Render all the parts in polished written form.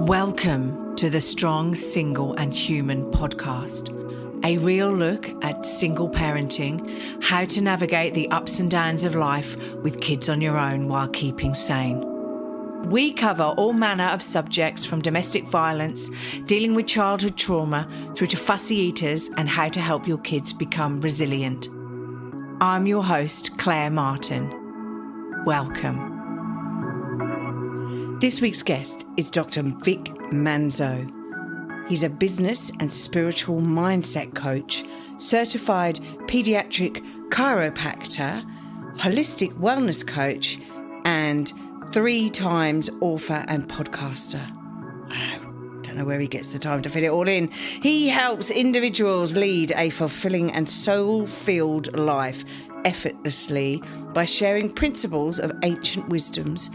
Welcome to the Strong, Single and Human podcast, a real look at single parenting, how to navigate the ups and downs of life with kids on your own while keeping sane. We cover all manner of subjects from domestic violence, dealing with childhood trauma, through to fussy eaters and how to help your kids become resilient. I'm your host, Claire Martin. Welcome. This week's guest is Dr. Vic Manzo. He's a business and spiritual mindset coach, certified Paediatric Chiropractor, holistic wellness coach, and 3 times author and podcaster. Wow, don't know where he gets the time to fit it all in. He helps individuals lead a fulfilling and soul-filled life effortlessly by sharing principles of ancient wisdoms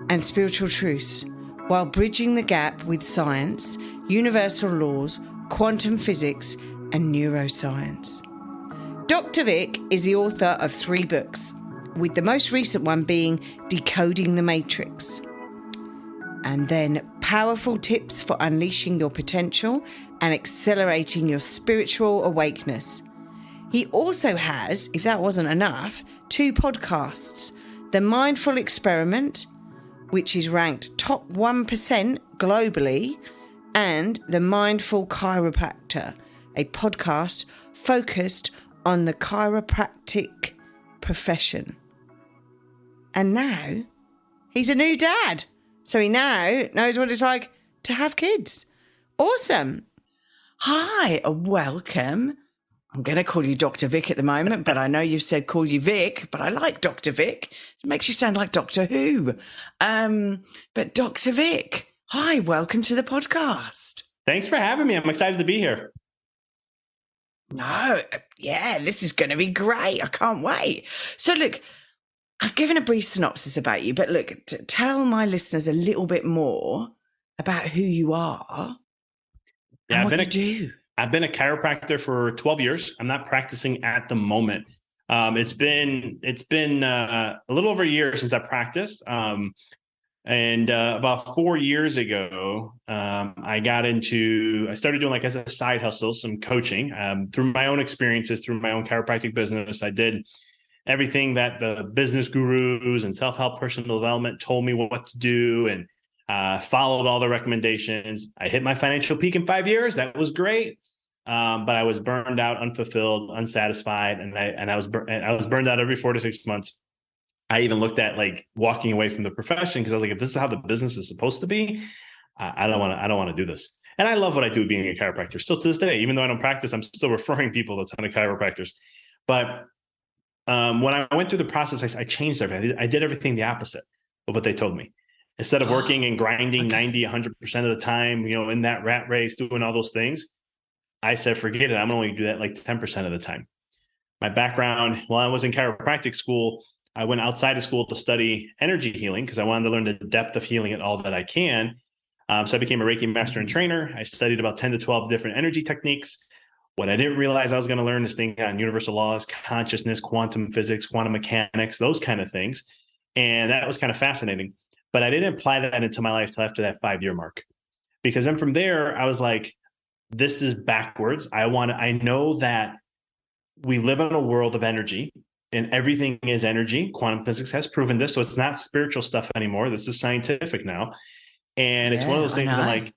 and spiritual truths, while bridging the gap with science, universal laws, quantum physics, and neuroscience. Dr. Vic is the author of 3 books, with the most recent one being Decoding The Matrix, and then powerful tips for unleashing your potential and accelerating your spiritual awakeness. He also has, if that wasn't enough, 2 podcasts, The Mindful Experiment, which is ranked top 1% globally, and The Mindful Chiropractor, a podcast focused on the chiropractic profession. And now he's a new dad, so he now knows what it's like to have kids. Awesome. Hi, welcome. I'm going to call you Dr. Vic at the moment, but I know you've said call you Vic, but I like Dr. Vic. It makes you sound like Doctor Who. But Dr. Vic, hi, welcome to the podcast. Thanks for having me. I'm excited to be here. No, yeah, this is going to be great. I can't wait. So look, I've given a brief synopsis about you, but look, tell my listeners a little bit more about who you are and what you do. I've been a chiropractor for 12 years. I'm not practicing at the moment. It's been a little over a year since I practiced. And about 4 years ago, I started doing, like, as a side hustle, some coaching through my own experiences, through my own chiropractic business. I did everything that the business gurus and self-help personal development told me what to do, and followed all the recommendations. I hit my financial peak in 5 years. That was great. But I was burned out, unfulfilled, unsatisfied, and I was burned out every 4 to 6 months. I even looked at, like, walking away from the profession, because I was like, if this is how the business is supposed to be, I don't want to do this. And I love what I do being a chiropractor. Still to this day, even though I don't practice, I'm still referring people to a ton of chiropractors. But when I went through the process, I changed everything. I did everything the opposite of what they told me. Instead of working and grinding 90, 100% of the time, in that rat race, doing all those things, I said, forget it. I'm going to only do that like 10% of the time. My background, while I was in chiropractic school, I went outside of school to study energy healing because I wanted to learn the depth of healing at all that I can. So I became a Reiki master and trainer. I studied about 10 to 12 different energy techniques. What I didn't realize I was going to learn is things on universal laws, consciousness, quantum physics, quantum mechanics, those kind of things. And that was kind of fascinating. But I didn't apply that into my life till after that 5-year mark. Because then from there, I was like, this is backwards. I know that we live in a world of energy and everything is energy. Quantum physics has proven this. So it's not spiritual stuff anymore. This is scientific now. And it's one of those things I'm like,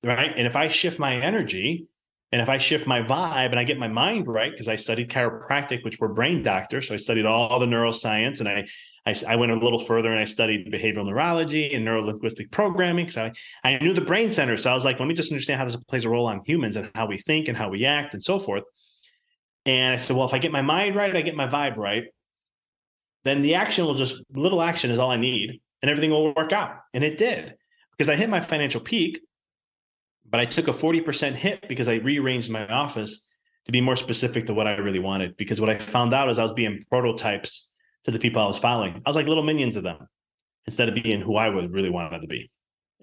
right. And if I shift my energy and if I shift my vibe and I get my mind right, because I studied chiropractic, which we're brain doctors. So I studied all the neuroscience, and I went a little further and I studied behavioral neurology and neuro-linguistic programming because I knew the brain center. So I was like, let me just understand how this plays a role on humans and how we think and how we act and so forth. And I said, well, if I get my mind right, I get my vibe right, then the action little action is all I need and everything will work out. And it did, because I hit my financial peak, but I took a 40% hit because I rearranged my office to be more specific to what I really wanted. Because what I found out is I was being prototypes to the people I was following. I was like little minions of them instead of being who I would really wanted to be.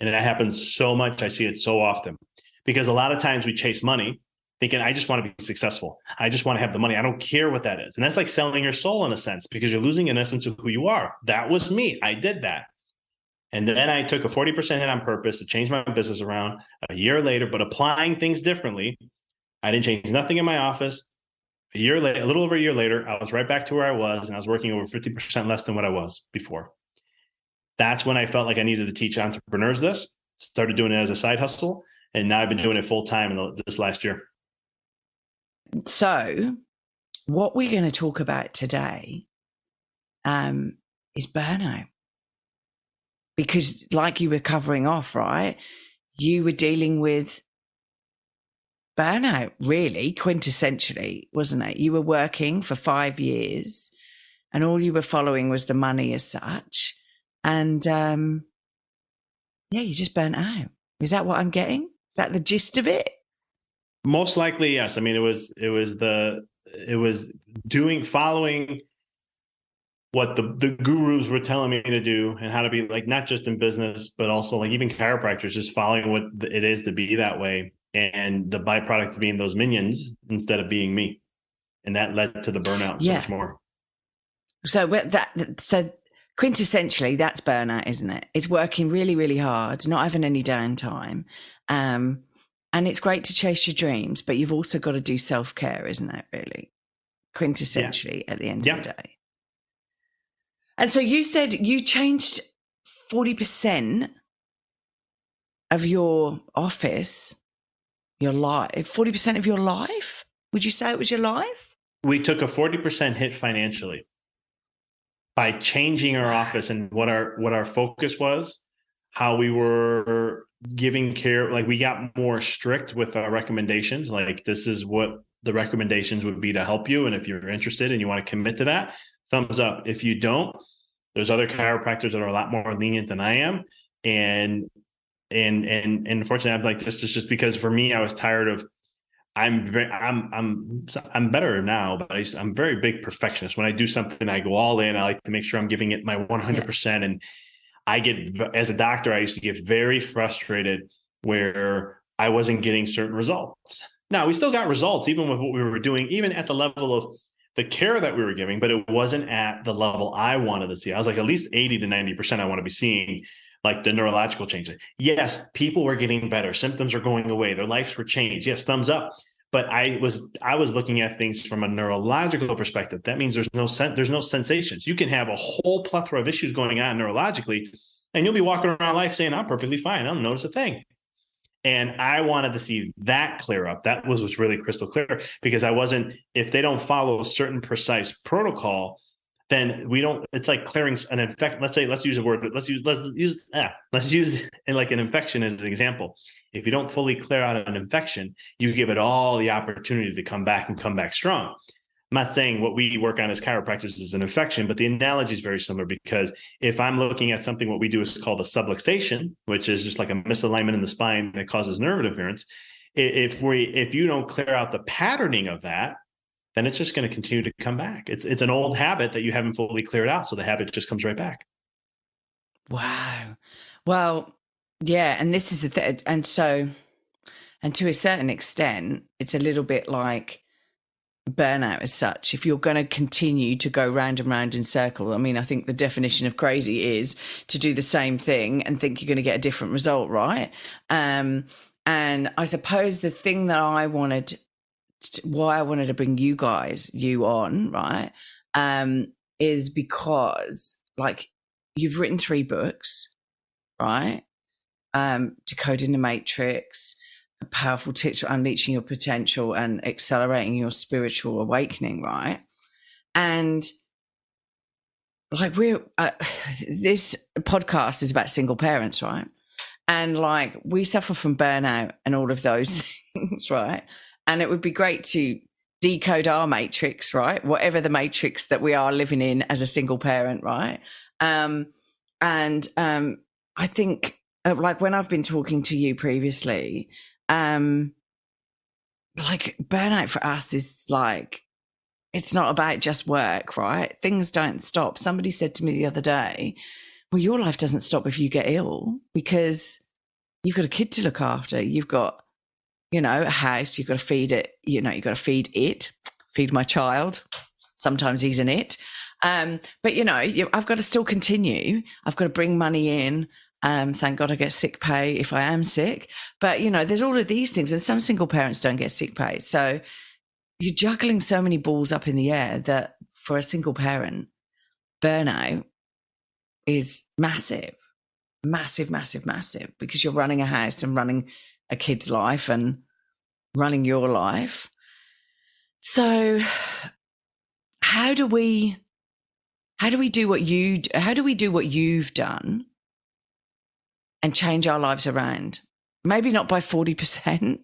And that happens so much. I see it so often because a lot of times we chase money thinking, I just want to be successful. I just want to have the money. I don't care what that is. And that's like selling your soul in a sense, because you're losing in essence of who you are. That was me. I did that. And then I took a 40% hit on purpose to change my business around a year later, but applying things differently. I didn't change nothing in my office. A year later, a little over a year later, I was right back to where I was, and I was working over 50% less than what I was before. That's when I felt like I needed to teach entrepreneurs this, started doing it as a side hustle. And now I've been doing it full time in this last year. So what we're going to talk about today is burnout. Because like you were covering off, right? You were dealing with burnout, really, quintessentially, wasn't it? You were working for 5 years and all you were following was the money as such. And you just burnt out. Is that what I'm getting? Is that the gist of it? Most likely, yes. I mean, it was following what the gurus were telling me to do and how to be, like, not just in business, but also like even chiropractors, just following what it is to be that way. And the byproduct of being those minions instead of being me. And that led to the burnout so much more. So quintessentially, that's burnout, isn't it? It's working really, really hard, not having any downtime. And it's great to chase your dreams, but you've also got to do self-care, isn't it, really? Quintessentially at the end of the day. And so you said you changed 40% of your office, your life, 40% of your life? Would you say it was your life? We took a 40% hit financially by changing our office and what our focus was, how we were giving care. Like, we got more strict with our recommendations. Like, this is what the recommendations would be to help you. And if you're interested and you want to commit to that, thumbs up. If you don't, there's other chiropractors that are a lot more lenient than I am. And unfortunately, I'm like, this is just because for me, I was tired of, I'm better now, but I'm very big perfectionist. When I do something, I go all in. I like to make sure I'm giving it my 100%. And I get, as a doctor, I used to get very frustrated where I wasn't getting certain results. Now, we still got results, even with what we were doing, even at the level of the care that we were giving, but it wasn't at the level I wanted to see. I was like, at least 80 to 90% I want to be seeing, like the neurological changes. Yes, people were getting better. Symptoms are going away. Their lives were changed. Yes, thumbs up. But I was looking at things from a neurological perspective. That means there's no sensations. You can have a whole plethora of issues going on neurologically, and you'll be walking around life saying, I'm perfectly fine. I don't notice a thing. And I wanted to see that clear up. That was really crystal clear, because if they don't follow a certain precise protocol, then we don't, it's like clearing an infection. Let's use like an infection as an example. If you don't fully clear out an infection, you give it all the opportunity to come back and come back strong. I'm not saying what we work on as chiropractors is an infection, but the analogy is very similar, because if I'm looking at something, what we do is called a subluxation, which is just like a misalignment in the spine that causes nerve interference. If you don't clear out the patterning of that, then it's just going to continue to come back. It's an old habit that you haven't fully cleared out. So the habit just comes right back. Wow. Well, yeah. And this is the thing. And to a certain extent, it's a little bit like burnout as such. If you're going to continue to go round and round in circle, I mean, I think the definition of crazy is to do the same thing and think you're going to get a different result, right? And I suppose the thing that why I wanted to bring you on, right, is because, like, you've written 3 books, right? Decoding the Matrix, Powerful Tips for Unleashing Your Potential and Accelerating Your Spiritual Awakening, right? And like, this podcast is about single parents, right? And like, we suffer from burnout and all of those things, right? And it would be great to decode our matrix, right? Whatever the matrix that we are living in as a single parent, right? I think, like, when I've been talking to you previously, like, burnout for us is like, it's not about just work, right? Things don't stop. Somebody said to me the other day, well, your life doesn't stop if you get ill, because you've got a kid to look after. You've got a house, you've got to feed it, you've got to feed my child. Sometimes he's an it. But, I've got to still continue. I've got to bring money in. Thank God I get sick pay if I am sick. But, there's all of these things. And some single parents don't get sick pay. So you're juggling so many balls up in the air that for a single parent, burnout is massive, massive, massive, massive, because you're running a house and running a kid's life and running your life. So how do we do what you've done and change our lives around? Maybe not by 40%,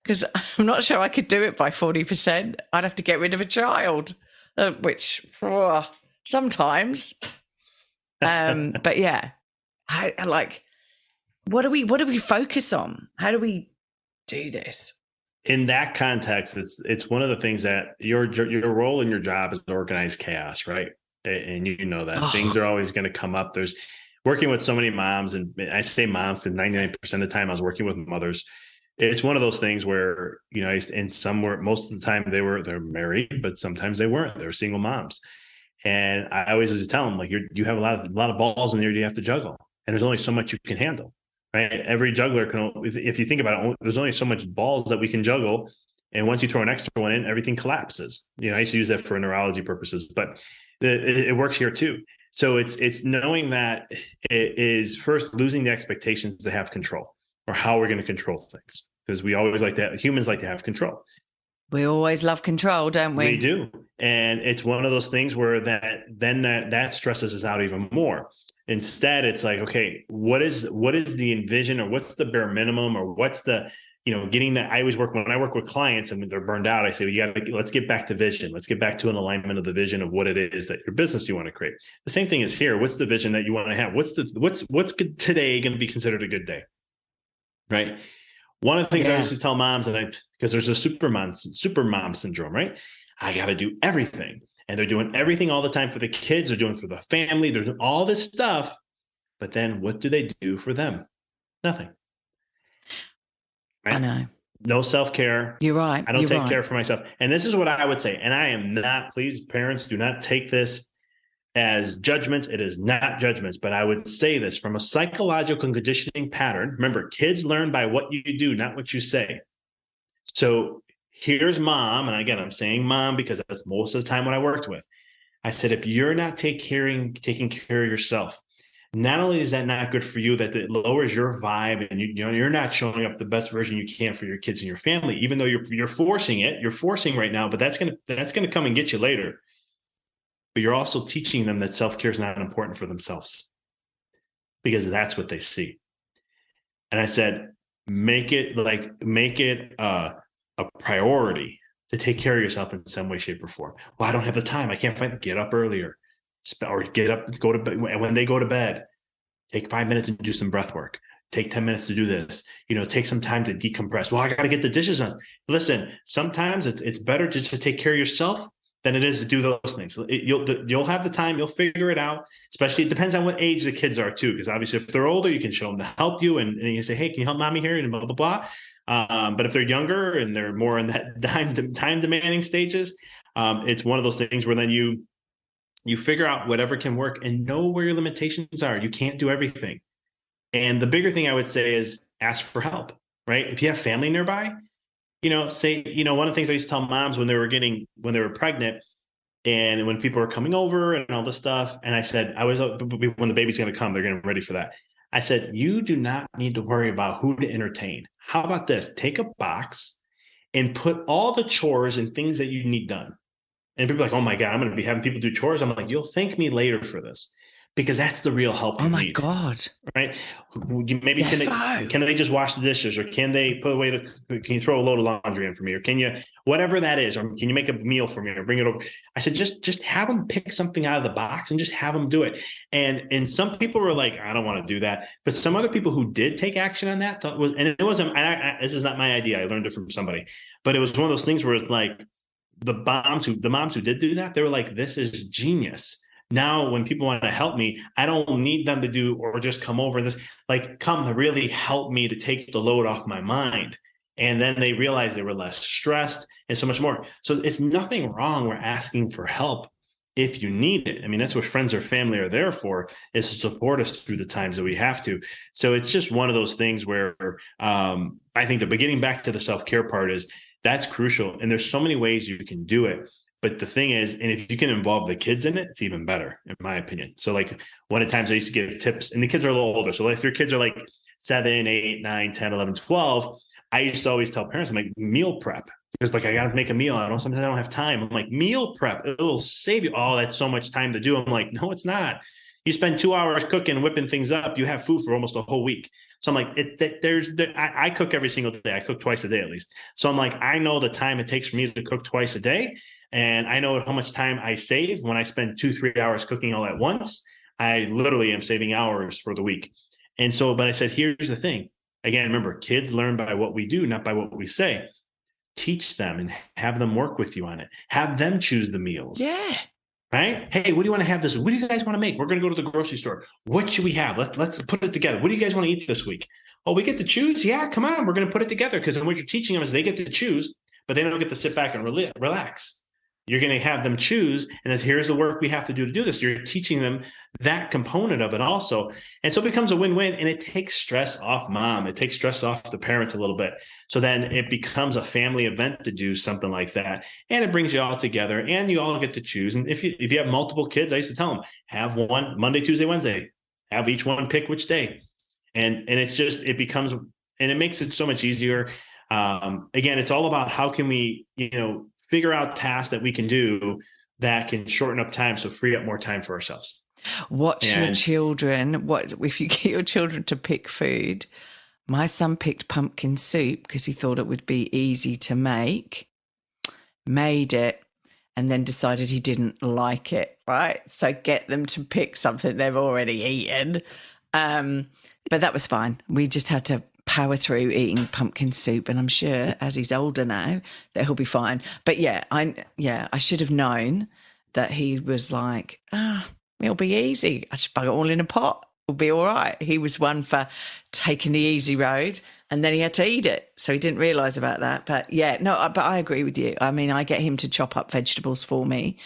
because I'm not sure I could do it by 40%. I'd have to get rid of a child, which sometimes. But yeah, what do we focus on? How do we do this? In that context, it's one of the things that your role in your job is to organize chaos, right? And that things are always going to come up. There's working with so many moms, and I say moms because 99% of the time I was working with mothers. It's one of those things where, and some were, most of the time they're married, but sometimes they weren't. They're single moms. And I always used to tell them, like, you have a lot of balls in there you have to juggle, and there's only so much you can handle. Right. Every juggler can, if you think about it, there's only so much balls that we can juggle. And once you throw an extra one in, everything collapses. I used to use that for neurology purposes, but it works here too. So it's knowing that it is first losing the expectations to have control, or how we're going to control things. Because we always humans like to have control. We always love control, don't we? We do. And it's one of those things where that stresses us out even more. Instead, it's like, okay, what is the envision, or what's the bare minimum, or what's the, getting that. I always when I work with clients and they're burned out, I say, let's get back to vision. Let's get back to an alignment of the vision of what it is that your business you want to create. The same thing is here. What's the vision that you want to have? What's good today going to be considered a good day? Right. One of the things I used to tell moms, because there's a super mom syndrome, right? I got to do everything. And they're doing everything all the time for the kids. They're doing for the family. They're doing all this stuff. But then what do they do for them? Nothing. Right? I know. No self-care. You're right. I don't take care for myself. And this is what I would say. And I am not, please, parents, do not take this as judgments. It is not judgments. But I would say this from a psychological conditioning pattern. Remember, kids learn by what you do, not what you say. So here's mom. And again, I'm saying mom because that's most of the time what I worked with. I said, if you're not taking care of yourself, not only is that not good for you, that it lowers your vibe, and you're not showing up the best version you can for your kids and your family, even though you're forcing it. You're forcing right now, but that's gonna come and get you later. But you're also teaching them that self-care is not important for themselves, because that's what they see. And I said, make it a priority to take care of yourself in some way, shape, or form. Well, I don't have the time. I can't get up earlier, or get up, go to bed. When they go to bed, take 5 minutes and do some breath work. Take 10 minutes to do this. Take some time to decompress. Well, I got to get the dishes done. Listen, sometimes it's better just to take care of yourself than it is to do those things. You'll have the time. You'll figure it out. Especially, it depends on what age the kids are too. Because obviously, if they're older, you can show them to help you, and you say, "Hey, can you help mommy here?" and blah blah blah. But if they're younger and they're more in that time demanding stages, it's one of those things where then you figure out whatever can work and know where your limitations are. You can't do everything. And the bigger thing I would say is ask for help, right? If you have family nearby, one of the things I used to tell moms when they were pregnant and when people were coming over and all this stuff. And I said, when the baby's going to come, they're getting ready for that. I said, you do not need to worry about who to entertain. How about this? Take a box and put all the chores and things that you need done. And people are like, oh my God, I'm going to be having people do chores. I'm like, you'll thank me later for this, because that's the real help you need. Oh my God. Right? Maybe can they just wash the dishes, or can they can you throw a load of laundry in for me, or can you, whatever that is, or can you make a meal for me or bring it over? I said, just have them pick something out of the box and just have them do it. And some people were like, I don't want to do that. But some other people who did take action on that this is not my idea. I learned it from somebody, but it was one of those things where it's like, the moms who did do that, they were like, this is genius. Now, when people want to help me, I don't need them to do or just come over and come to really help me to take the load off my mind. And then they realized they were less stressed and so much more. So it's nothing wrong with asking for help if you need it. I mean, that's what friends or family are there for, is to support us through the times that we have to. So it's just one of those things where I think that getting back to the self-care part is that's crucial. And there's so many ways you can do it. But the thing is, and if you can involve the kids in it, it's even better, in my opinion. So like one of the times I used to give tips, and the kids are a little older. So if your kids are like 7, 8, 9, 10, 11, 12, I used to always tell parents, I'm like, meal prep. Because like, I got to make a meal. Sometimes I don't have time. I'm like, meal prep. It will save you. Oh, that's so much time to do. I'm like, no, it's not. You spend 2 hours cooking, whipping things up. You have food for almost a whole week. So I'm like, I cook every single day. I cook twice a day at least. So I'm like, I know the time it takes for me to cook twice a day. And I know how much time I save when I spend 2-3 hours cooking all at once. I literally am saving hours for the week. And so, but I said, here's the thing. Again, remember, kids learn by what we do, not by what we say. Teach them and have them work with you on it. Have them choose the meals. Yeah. Right? Hey, what do you want to have this? What do you guys want to make? We're going to go to the grocery store. What should we have? Let's put it together. What do you guys want to eat this week? Oh, we get to choose? Yeah, come on. We're going to put it together, because what you're teaching them is they get to choose, but they don't get to sit back and relax. You're going to have them choose, and here's the work we have to do this. You're teaching them that component of it also. And so it becomes a win-win, and it takes stress off mom. It takes stress off the parents a little bit. So then it becomes a family event to do something like that. And it brings you all together, and you all get to choose. And if you have multiple kids, I used to tell them, have one Monday, Tuesday, Wednesday, have each one pick which day. And it's just, it becomes, and it makes it so much easier. Again, it's all about how can we, figure out tasks that we can do that can shorten up time, so free up more time for ourselves. Watch your children. What if you get your children to pick food? My son picked pumpkin soup because he thought it would be easy to make, made it, and then decided he didn't like it, right? So get them to pick something they've already eaten. But that was fine. We just had to power through eating pumpkin soup, and I'm sure as he's older now that he'll be fine. But I should have known that he was like, it'll be easy. I just bung it all in a pot. It'll be all right. He was one for taking the easy road, and then he had to eat it. So he didn't realise about that. But but I agree with you. I mean, I get him to chop up vegetables for me,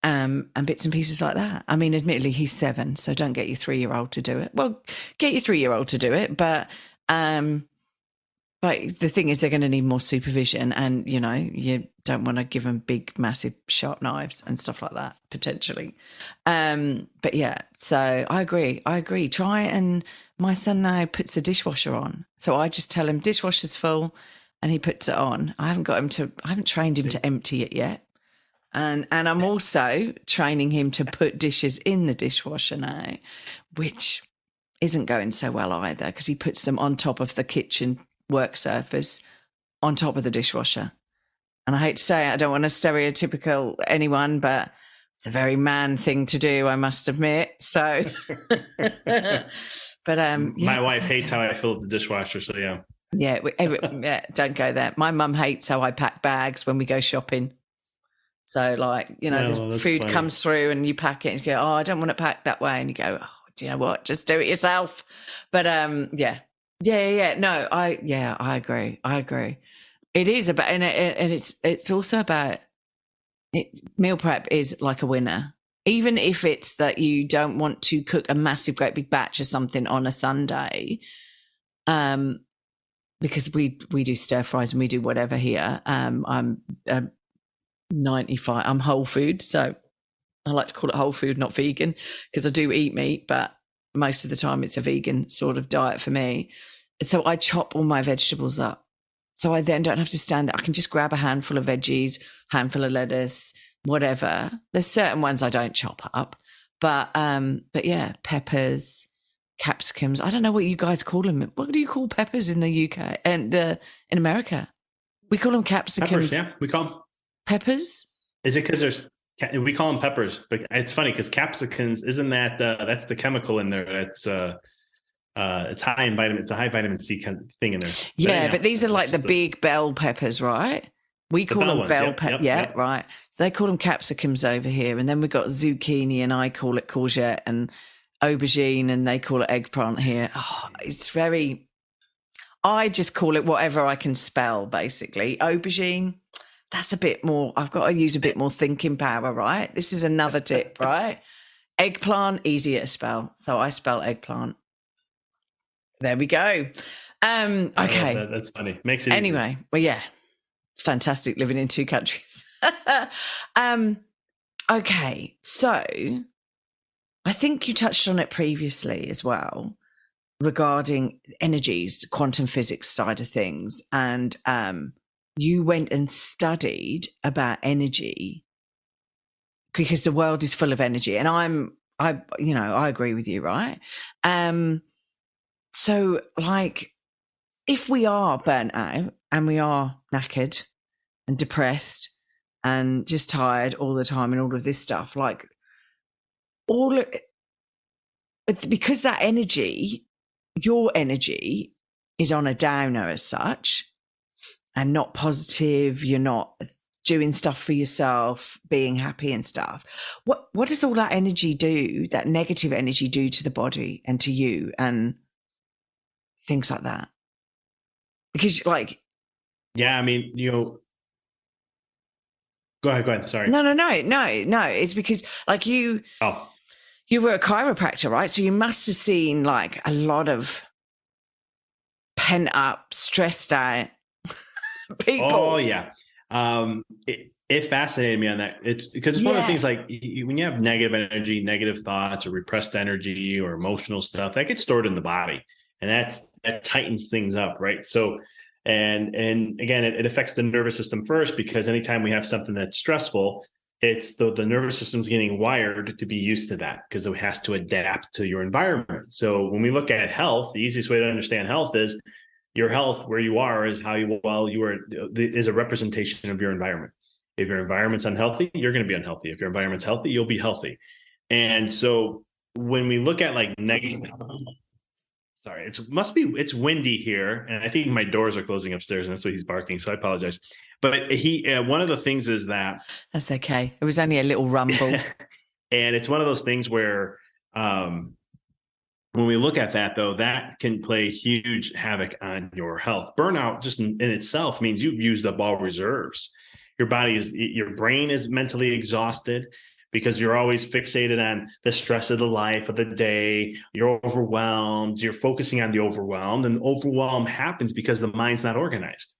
and bits and pieces like that. I mean, admittedly, he's 7, so don't get your 3-year-old to do it. Well, get your 3-year-old to do it, but the thing is, they're going to need more supervision, and you don't want to give them big, massive, sharp knives and stuff like that potentially. But yeah, so I agree. Try it. And my son now puts the dishwasher on, so I just tell him dishwasher's full, and he puts it on. I haven't trained him to empty it yet, and I'm also training him to put dishes in the dishwasher now, which isn't going so well either, because he puts them on top of the kitchen work surface, on top of the dishwasher. And I hate to say it, I don't want to stereotypical anyone, but it's a very man thing to do, I must admit. So, but my wife hates how I fill up the dishwasher. So don't go there. My mum hates how I pack bags when we go shopping. So the food funny. Comes through and you pack it and you go, I don't want it packed that way, and you go, do you know what? Just do it yourself. But No, I agree. It is about, and it's also about it. Meal prep is like a winner, even if it's that you don't want to cook a massive, great big batch of something on a Sunday. Because we do stir fries and we do whatever here. I'm 95. I'm whole food, so I like to call it whole food, not vegan, because I do eat meat, but most of the time it's a vegan sort of diet for me. And so I chop all my vegetables up. So I then don't have to stand there. I can just grab a handful of veggies, handful of lettuce, whatever. There's certain ones I don't chop up. But yeah, peppers, capsicums. I don't know what you guys call them. What do you call peppers in the UK and in America? We call them capsicums. Peppers, yeah, we call them peppers. Is it because we call them peppers? But it's funny because capsicums, isn't that that's the chemical in there? That's it's high in vitamin. It's a high vitamin C kind of thing in there. Yeah, but these are like the big bell peppers, right? We call them bell peppers. Yeah, right. So they call them capsicums over here, and then we've got zucchini, and I call it courgette, and aubergine, and they call it eggplant here. Oh, it's very. I just call it whatever I can spell, basically. Aubergine, that's a bit more, I've got to use a bit more thinking power, right? This is another tip, right? Eggplant, easier to spell. So I spell eggplant. There we go. Okay. That's funny. Makes it anyway, easy. Well, yeah, it's fantastic living in 2 countries. Okay. So I think you touched on it previously as well regarding energies, quantum physics side of things. And you went and studied about energy because the world is full of energy. And I agree with you, right? So like, if we are burnt out and we are knackered and depressed and just tired all the time and all of this stuff, like because that energy, your energy is on a downer as such and not positive, you're not doing stuff for yourself, being happy and stuff. What does all that energy do, that negative energy do to the body and to you and things like that? Because like, yeah, I mean, go ahead. Sorry. No. It's because like you were a chiropractor, right? So you must have seen like a lot of pent up, stressed out people. Oh yeah. It fascinated me on that. It's because it's one of the things like when you have negative energy, negative thoughts or repressed energy or emotional stuff that gets stored in the body, and that tightens things up. Right. So, and again, it affects the nervous system first, because anytime we have something that's stressful, it's the nervous system's getting wired to be used to that because it has to adapt to your environment. So when we look at health, the easiest way to understand health is your health, where you are, is how well you are, is a representation of your environment. If your environment's unhealthy, you're going to be unhealthy. If your environment's healthy, you'll be healthy. And so when we look at like negative, sorry, it's windy here, and I think my doors are closing upstairs, and that's why he's barking. So I apologize. But one of the things is that's okay. It was only a little rumble, and it's one of those things where when we look at that, though, that can play huge havoc on your health. Burnout just in itself means you've used up all reserves. Your brain is mentally exhausted because you're always fixated on the stress of the life of the day. You're overwhelmed. You're focusing on the overwhelmed, and overwhelm happens because the mind's not organized.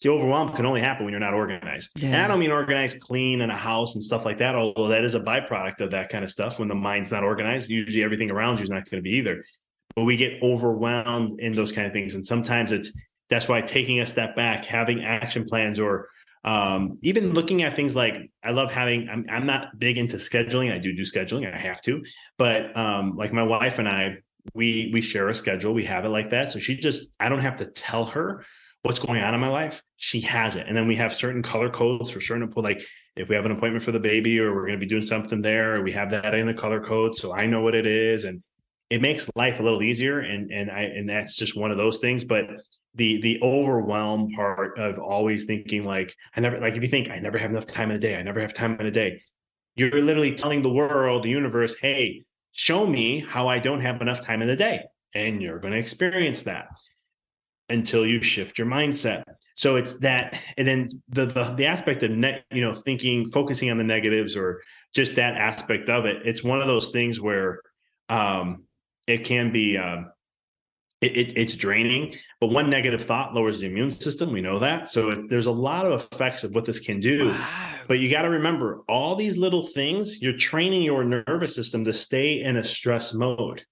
The overwhelm can only happen when you're not organized. Yeah. And I don't mean organized, clean in a house and stuff like that, although that is a byproduct of that kind of stuff. When the mind's not organized, usually everything around you is not going to be either. But we get overwhelmed in those kind of things. And sometimes that's why taking a step back, having action plans, or even looking at things like, I love having, I'm not big into scheduling. I do scheduling. I have to. But like my wife and I, we share a schedule. We have it like that. So I don't have to tell her what's going on in my life. She has it. And then we have certain color codes for certain, like if we have an appointment for the baby or we're going to be doing something there, we have that in the color code. So I know what it is, and it makes life a little easier. And that's just one of those things. But the overwhelm part of always thinking like, if you think I never have enough time in a day, I never have time in a day, you're literally telling the world, the universe, hey, show me how I don't have enough time in a day. And you're going to experience that until you shift your mindset. So it's that, and then the aspect of thinking, focusing on the negatives, or just that aspect of it. It's one of those things where it can be it's draining. But one negative thought lowers the immune system. We know that. So there's a lot of effects of what this can do. Wow. But you got to remember, all these little things, you're training your nervous system to stay in a stress mode.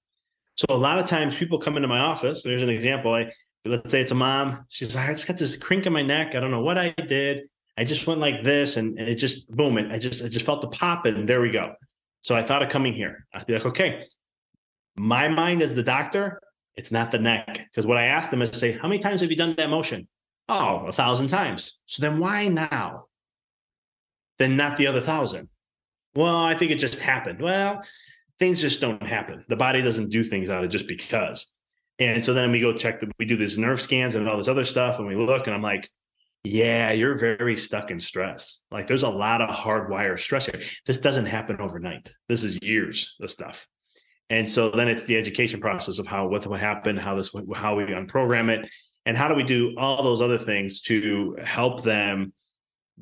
So a lot of times people come into my office. There's an example. Let's say it's a mom. She's like, I just got this crink in my neck. I don't know what I did. I just went like this, and it just, boom, I just felt the pop, and there we go. So I thought of coming here. I'd be like, okay, my mind as the doctor, it's not the neck. Because what I asked them is to say, how many times have you done that motion? Oh, 1,000 times. So then why now? Then not the other 1,000. Well, I think it just happened. Well, things just don't happen. The body doesn't do things out of just because. And so then we go we do these nerve scans and all this other stuff, and we look, and I'm like, yeah, you're very stuck in stress. Like there's a lot of hardwired stress here. This doesn't happen overnight. This is years of stuff. And so then it's the education process of what happened, how we unprogram it. And how do we do all those other things to help them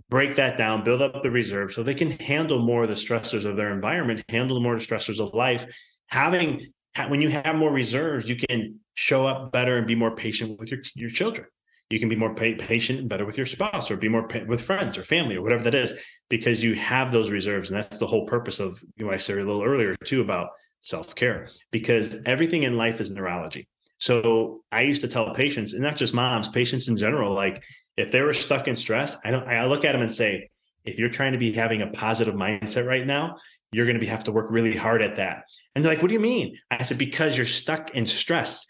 break that down, build up the reserve so they can handle more of the stressors of their environment, handle more of the stressors of life. When you have more reserves, you can show up better and be more patient with your children. You can be more patient and better with your spouse, or be more with friends or family or whatever that is, because you have those reserves. And that's the whole purpose of, I said a little earlier too, about self-care, because everything in life is neurology. So I used to tell patients, and not just moms, patients in general, like if they were stuck in stress, I look at them and say, if you're trying to be having a positive mindset right now, you're going to have to work really hard at that. And they're like, what do you mean? I said, because you're stuck in stress,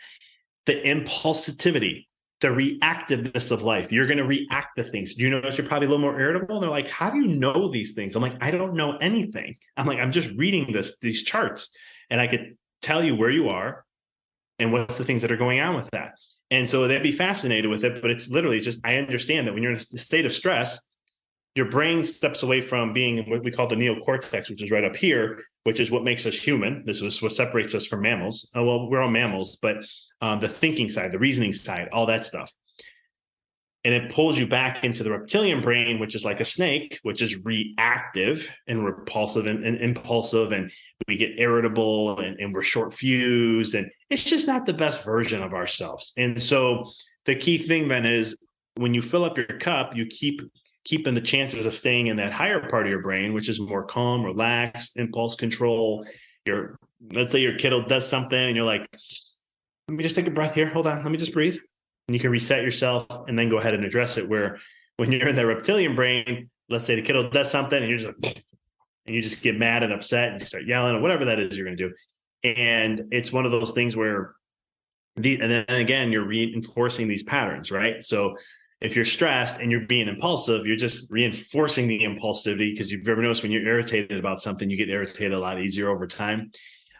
the impulsivity, the reactiveness of life, you're going to react to things. Do you notice you're probably a little more irritable? And they're like, how do you know these things? I'm like, I don't know anything. I'm like, I'm just reading these charts, and I could tell you where you are and what's the things that are going on with that. And so they'd be fascinated with it, but it's literally just, I understand that when you're in a state of stress, your brain steps away from being what we call the neocortex, which is right up here, which is what makes us human. This is what separates us from mammals. Well, we're all mammals, but the thinking side, the reasoning side, all that stuff. And it pulls you back into the reptilian brain, which is like a snake, which is reactive and repulsive and impulsive. And we get irritable and we're short fused. And it's just not the best version of ourselves. And so the key thing then is, when you fill up your cup, you keeping the chances of staying in that higher part of your brain, which is more calm, relaxed, impulse control. Let's say your kiddo does something and you're like, let me just take a breath here. Hold on. Let me just breathe. And you can reset yourself and then go ahead and address it. Where when you're in the reptilian brain, let's say the kiddo does something and you're just like, and you just get mad and upset and you start yelling or whatever that is you're going to do. And it's one of those things where and then again, you're reinforcing these patterns, right? So if you're stressed and you're being impulsive, you're just reinforcing the impulsivity, because you've ever noticed when you're irritated about something, you get irritated a lot easier over time.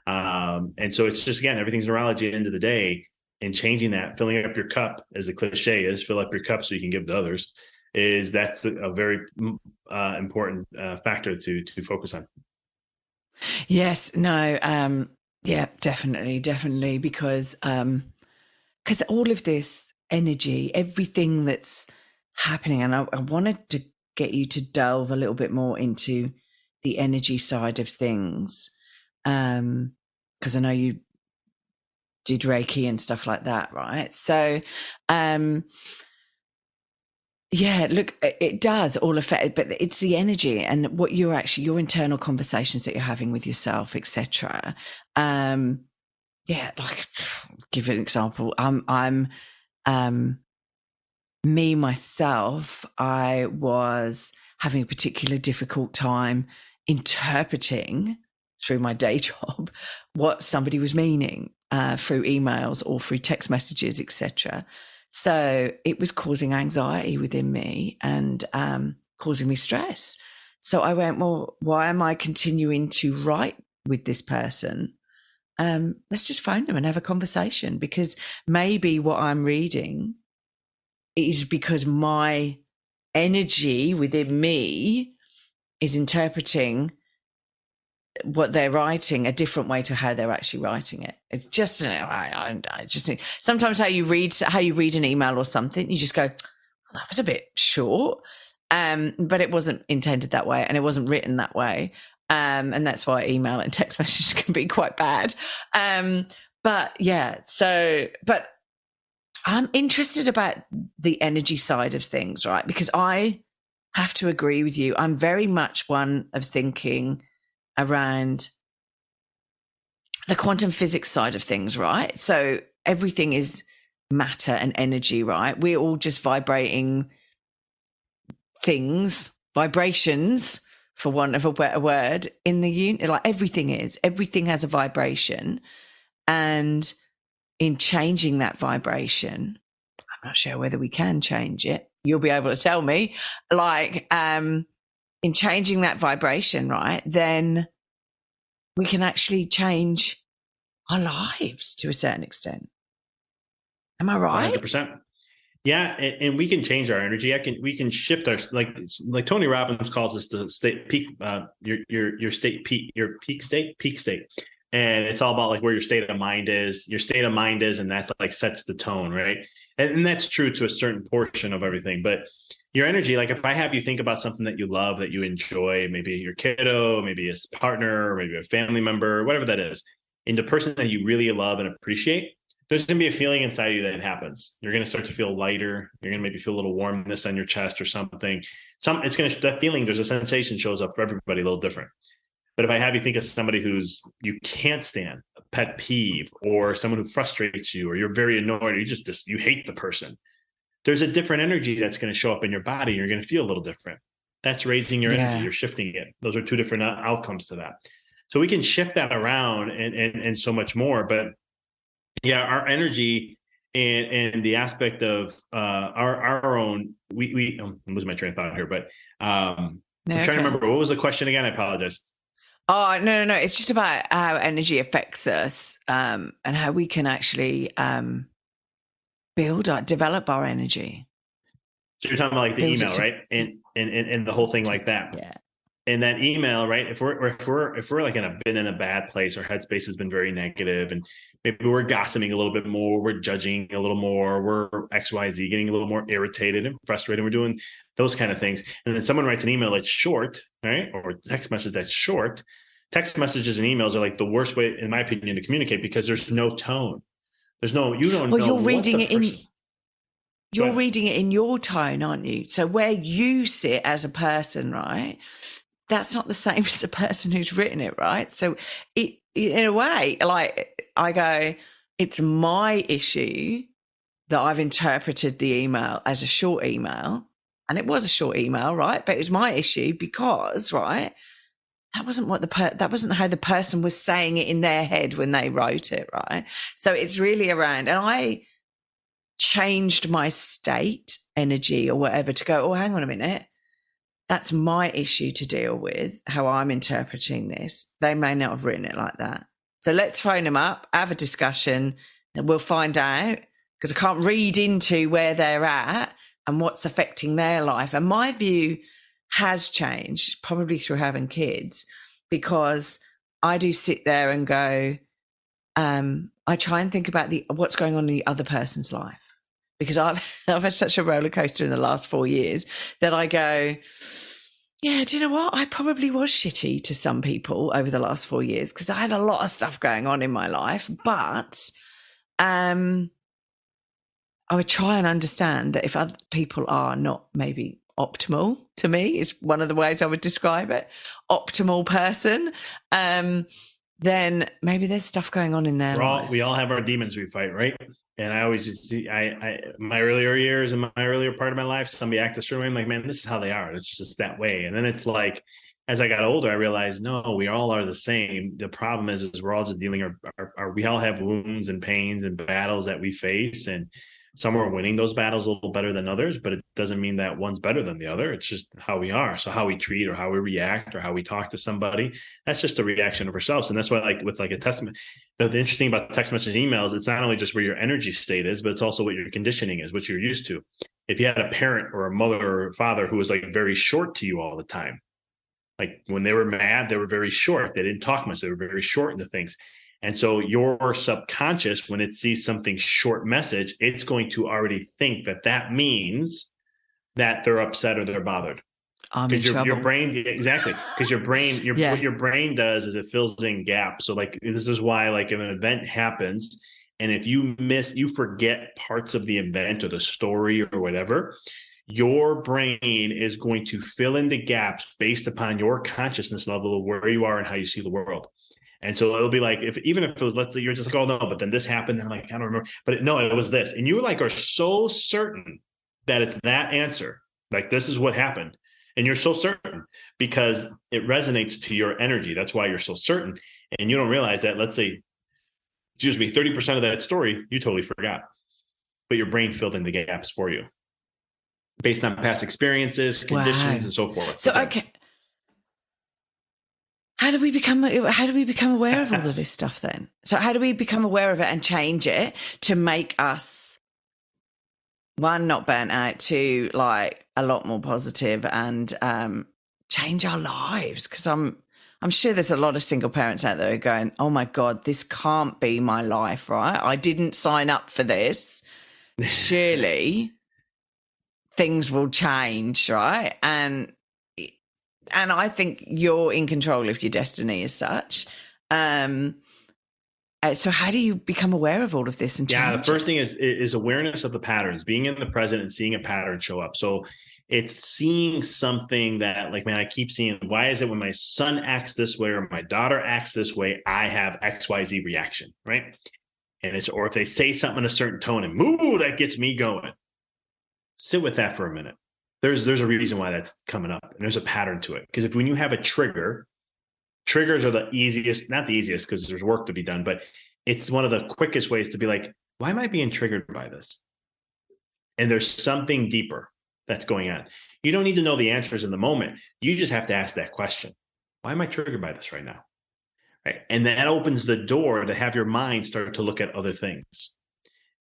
And so it's just, again, everything's neurology at the end of the day, and changing that, filling up your cup, as the cliche is, fill up your cup so you can give to others, that's a very important factor to focus on. Yes, no, yeah, definitely, because all of this energy, everything that's happening, and I wanted to get you to delve a little bit more into the energy side of things, because I know you did Reiki and stuff like that, right? So yeah, look, it does all affect, but it's the energy and what you're actually, your internal conversations that you're having with yourself, etc. Yeah, like, give an example. I'm me myself, I was having a particularly difficult time interpreting through my day job what somebody was meaning through emails or through text messages, etc. So it was causing anxiety within me and causing me stress. So I went, well, why am I continuing to write with this person? Let's just phone them and have a conversation, because maybe what I'm reading is because my energy within me is interpreting what they're writing a different way to how they're actually writing it. It's just, I just sometimes how you read an email or something, you just go, well, that was a bit short, but it wasn't intended that way and it wasn't written that way, and that's why email and text messages can be quite bad. But yeah, but I'm interested about the energy side of things, right? Because I have to agree with you. I'm very much one of thinking around the quantum physics side of things, right? So everything is matter and energy, right? We're all just vibrating things, vibrations, for want of a better word, in the like everything has a vibration, and in changing that vibration, I'm not sure whether we can change it. You'll be able to tell me, like, in changing that vibration, right, then we can actually change our lives to a certain extent. Am I right? 100%. Yeah, and we can change our energy. We can shift our, like Tony Robbins calls this the state peak, your state peak, your peak state. And it's all about like where your state of mind is, and that's like sets the tone, right? And that's true to a certain portion of everything. But your energy, like if I have you think about something that you love, that you enjoy, maybe your kiddo, maybe a partner, maybe a family member, whatever that is, and the person that you really love and appreciate, there's going to be a feeling inside of you that happens. You're going to start to feel lighter. You're going to maybe feel a little warmness on your chest or something. It's going to, that feeling, there's a sensation shows up for everybody a little different. But if I have you think of somebody who's you can't stand, a pet peeve, or someone who frustrates you, or you're very annoyed, or you hate the person, there's a different energy that's going to show up in your body. You're going to feel a little different. That's raising your energy. You're shifting it. Those are two different outcomes to that. So we can shift that around and so much more. But yeah, our energy and the aspect of our own, I'm losing my train of thought here, but I'm trying to remember, what was the question again? I apologize. Oh, no. It's just about how energy affects us, and how we can actually develop our energy. So you're talking about like the email, right? And the whole thing like that. Yeah. And that email, right? If we're like been in a bad place, our headspace has been very negative, and maybe we're gossiping a little bit more, we're judging a little more, we're XYZ, getting a little more irritated and frustrated. We're doing those kind of things. And then someone writes an email that's short, right? Or text message that's short. Text messages and emails are like the worst way, in my opinion, to communicate, because there's no tone. You don't know. You're reading it you're reading it in your tone, aren't you? So where you sit as a person, right? That's not the same as the person who's written it, right? So in a way, like I go, it's my issue that I've interpreted the email as a short email, and it was a short email, right? But it was my issue because, right, that wasn't how the person was saying it in their head when they wrote it, right? So it's really around, and I changed my state, energy, or whatever to go, oh, hang on a minute. That's my issue to deal with, how I'm interpreting this. They may not have written it like that. So let's phone them up, have a discussion, and we'll find out, because I can't read into where they're at and what's affecting their life. And my view has changed, probably through having kids, because I do sit there and go, I try and think about what's going on in the other person's life, because I've had such a roller coaster in the last 4 years that I go, yeah, do you know what? I probably was shitty to some people over the last 4 years, because I had a lot of stuff going on in my life. But I would try and understand that if other people are not maybe optimal to me, is one of the ways I would describe it, optimal person, then maybe there's stuff going on in their life. We all have our demons we fight, right? And I always just see, my earlier years and my earlier part of my life, somebody acted a certain way. I'm like, man, this is how they are. It's just that way. And then it's like, as I got older, I realized, no, we all are the same. The problem is we're all just dealing we all have wounds and pains and battles that we face. And some are winning those battles a little better than others, but it doesn't mean that one's better than the other. It's just how we are. So how we treat or how we react or how we talk to somebody, that's just a reaction of ourselves. And that's why, like with like a testament, the interesting about text message emails, it's not only just where your energy state is, but it's also what your conditioning is, what you're used to. If you had a parent or a mother or a father who was like very short to you all the time, like when they were mad, they were very short. They didn't talk much. They were very short into things. And so your subconscious, when it sees something short message, it's going to already think that means that they're upset or they're bothered. Because your brain, exactly. Because your brain, what your brain does is it fills in gaps. So like, this is why, like, if an event happens and if you forget parts of the event or the story or whatever, your brain is going to fill in the gaps based upon your consciousness level of where you are and how you see the world. And so it'll be like, even if it was, let's say you're just like, oh no, but then this happened. And I'm like, I don't remember, but it was this. And you like are so certain that it's that answer. Like, this is what happened. And you're so certain because it resonates to your energy. That's why you're so certain. And you don't realize that, let's say, 30% of that story, you totally forgot, but your brain filled in the gaps for you based on past experiences, conditions, and so forth. So, okay. How do we become aware of all of this stuff then? So how do we become aware of it and change it to make us, one, not burnt out, two, like a lot more positive and change our lives? Because I'm sure there's a lot of single parents out there going, oh my God, this can't be my life, right? I didn't sign up for this. surely things will change, right? And I think you're in control of your destiny as such. So how do you become aware of all of this and change The first it? thing is awareness of the patterns, being in the present and seeing a pattern show up. So it's seeing something that, like, man, I keep seeing, why is it when my son acts this way or my daughter acts this way, I have XYZ reaction, right? And or if they say something in a certain tone and that gets me going. Sit with that for a minute. There's a reason why that's coming up, and there's a pattern to it. Because when you have a trigger, triggers are the easiest, not the easiest because there's work to be done, but it's one of the quickest ways to be like, why am I being triggered by this? And there's something deeper that's going on. You don't need to know the answers in the moment. You just have to ask that question. Why am I triggered by this right now? Right. And that opens the door to have your mind start to look at other things.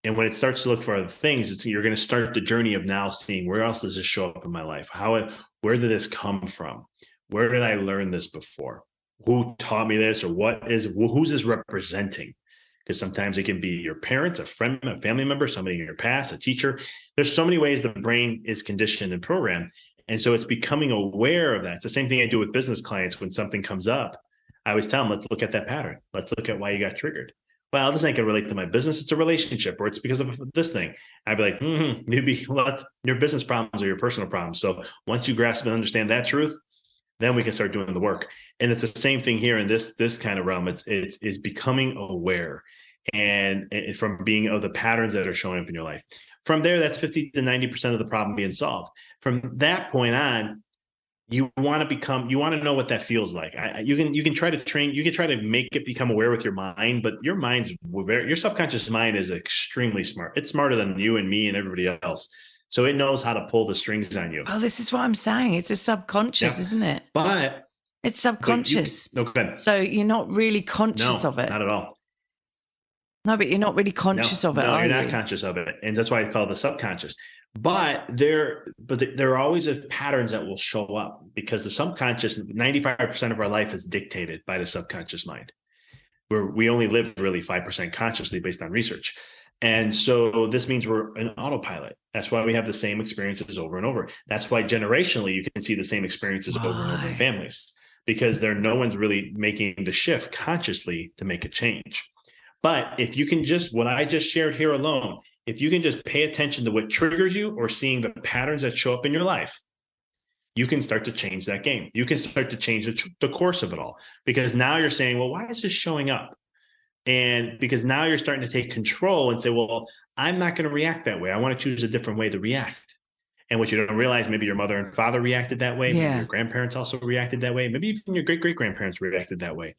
And when it starts to look for other things, you're going to start the journey of now seeing, where else does this show up in my life? Where did this come from? Where did I learn this before? Who taught me this, or who's this representing? Because sometimes it can be your parents, a friend, a family member, somebody in your past, a teacher. There's so many ways the brain is conditioned and programmed. And so it's becoming aware of that. It's the same thing I do with business clients. When something comes up, I always tell them, let's look at that pattern. Let's look at why you got triggered. Well, this ain't going to relate to my business. It's a relationship, or it's because of this thing. I'd be like, maybe that's your business problems or your personal problems. So once you grasp and understand that truth, then we can start doing the work. And it's the same thing here in this kind of realm. It's becoming aware and from being of the patterns that are showing up in your life. From there, that's 50 to 90% of the problem being solved. From that point on, you want to know what that feels like. You can try to train, you can try to make it become aware with your mind, but your subconscious mind is extremely smart. It's smarter than you and me and everybody else. So it knows how to pull the strings on you. Oh, this is what I'm saying. It's a subconscious, isn't it? But it's subconscious. Go ahead. So you're not really conscious of it. Not at all. No, but you're not really conscious of it, are you? No, you're not not conscious of it. And that's why I call it the subconscious. But there are always patterns that will show up, because the subconscious, 95% of our life is dictated by the subconscious mind. We only live really 5% consciously based on research. And so this means we're an autopilot. That's why we have the same experiences over and over. That's why generationally you can see the same experiences over and over in families, because no one's really making the shift consciously to make a change. But if you can what I just shared here alone, if you can just pay attention to what triggers you or seeing the patterns that show up in your life, you can start to change that game. You can start to change the course of it all, because now you're saying, well, why is this showing up? And because now you're starting to take control and say, well, I'm not going to react that way. I want to choose a different way to react. And what you don't realize, maybe your mother and father reacted that way. Maybe your grandparents also reacted that way. Maybe even your great-great-grandparents reacted that way.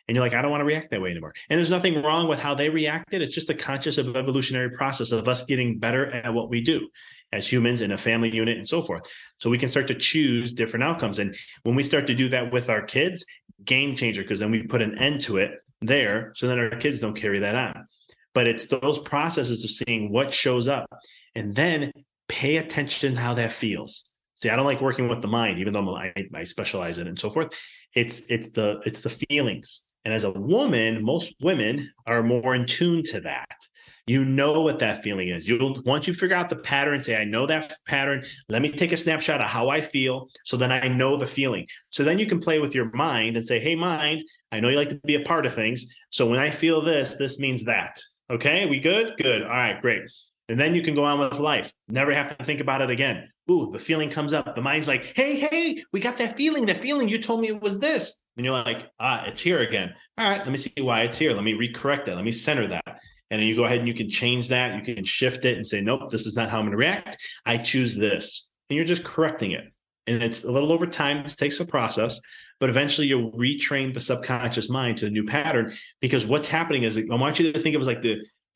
And you're like, I don't want to react that way anymore. And there's nothing wrong with how they reacted. It's just a conscious evolutionary process of us getting better at what we do as humans in a family unit and so forth. So we can start to choose different outcomes. And when we start to do that with our kids, game changer, because then we put an end to it there. So then our kids don't carry that on. But it's those processes of seeing what shows up and then pay attention to how that feels. See, I don't like working with the mind, even though I specialize in it and so forth. It's the feelings. And as a woman, most women are more in tune to that. You know what that feeling is. Once you figure out the pattern, say, I know that pattern. Let me take a snapshot of how I feel. So then I know the feeling. So then you can play with your mind and say, hey, mind, I know you like to be a part of things. So when I feel this means that. Okay, we good? Good. All right, great. And then you can go on with life. Never have to think about it again. Ooh, the feeling comes up. The mind's like, hey, we got that feeling. That feeling, you told me it was this. And you're like, it's here again. All right, let me see why it's here. Let me recorrect that. Let me center that. And then you go ahead and you can change that. You can shift it and say, nope, this is not how I'm going to react. I choose this. And you're just correcting it. And it's a little over time. This takes a process. But eventually you'll retrain the subconscious mind to a new pattern, because what's happening is, I want you to think of it as like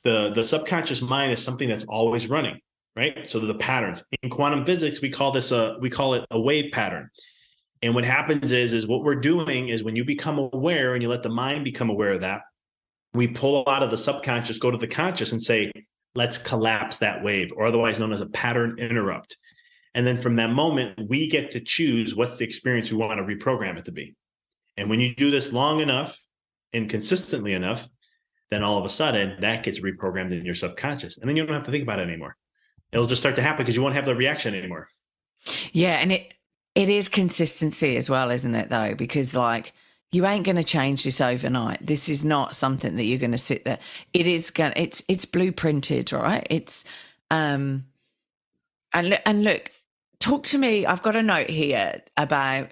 the subconscious mind is something that's always running, right? So the patterns in quantum physics, we call it a wave pattern. And what happens is what we're doing is when you become aware and you let the mind become aware of that, we pull out of the subconscious, go to the conscious and say, let's collapse that wave, or otherwise known as a pattern interrupt. And then from that moment, we get to choose what's the experience we want to reprogram it to be. And when you do this long enough and consistently enough, then all of a sudden that gets reprogrammed in your subconscious. And then you don't have to think about it anymore. It'll just start to happen because you won't have the reaction anymore. Yeah. And it is consistency as well, isn't it, though? Because like, you ain't going to change this overnight. This is not something that you're going to sit there. It is going. It's blueprinted, right? It's and look, talk to me. I've got a note here about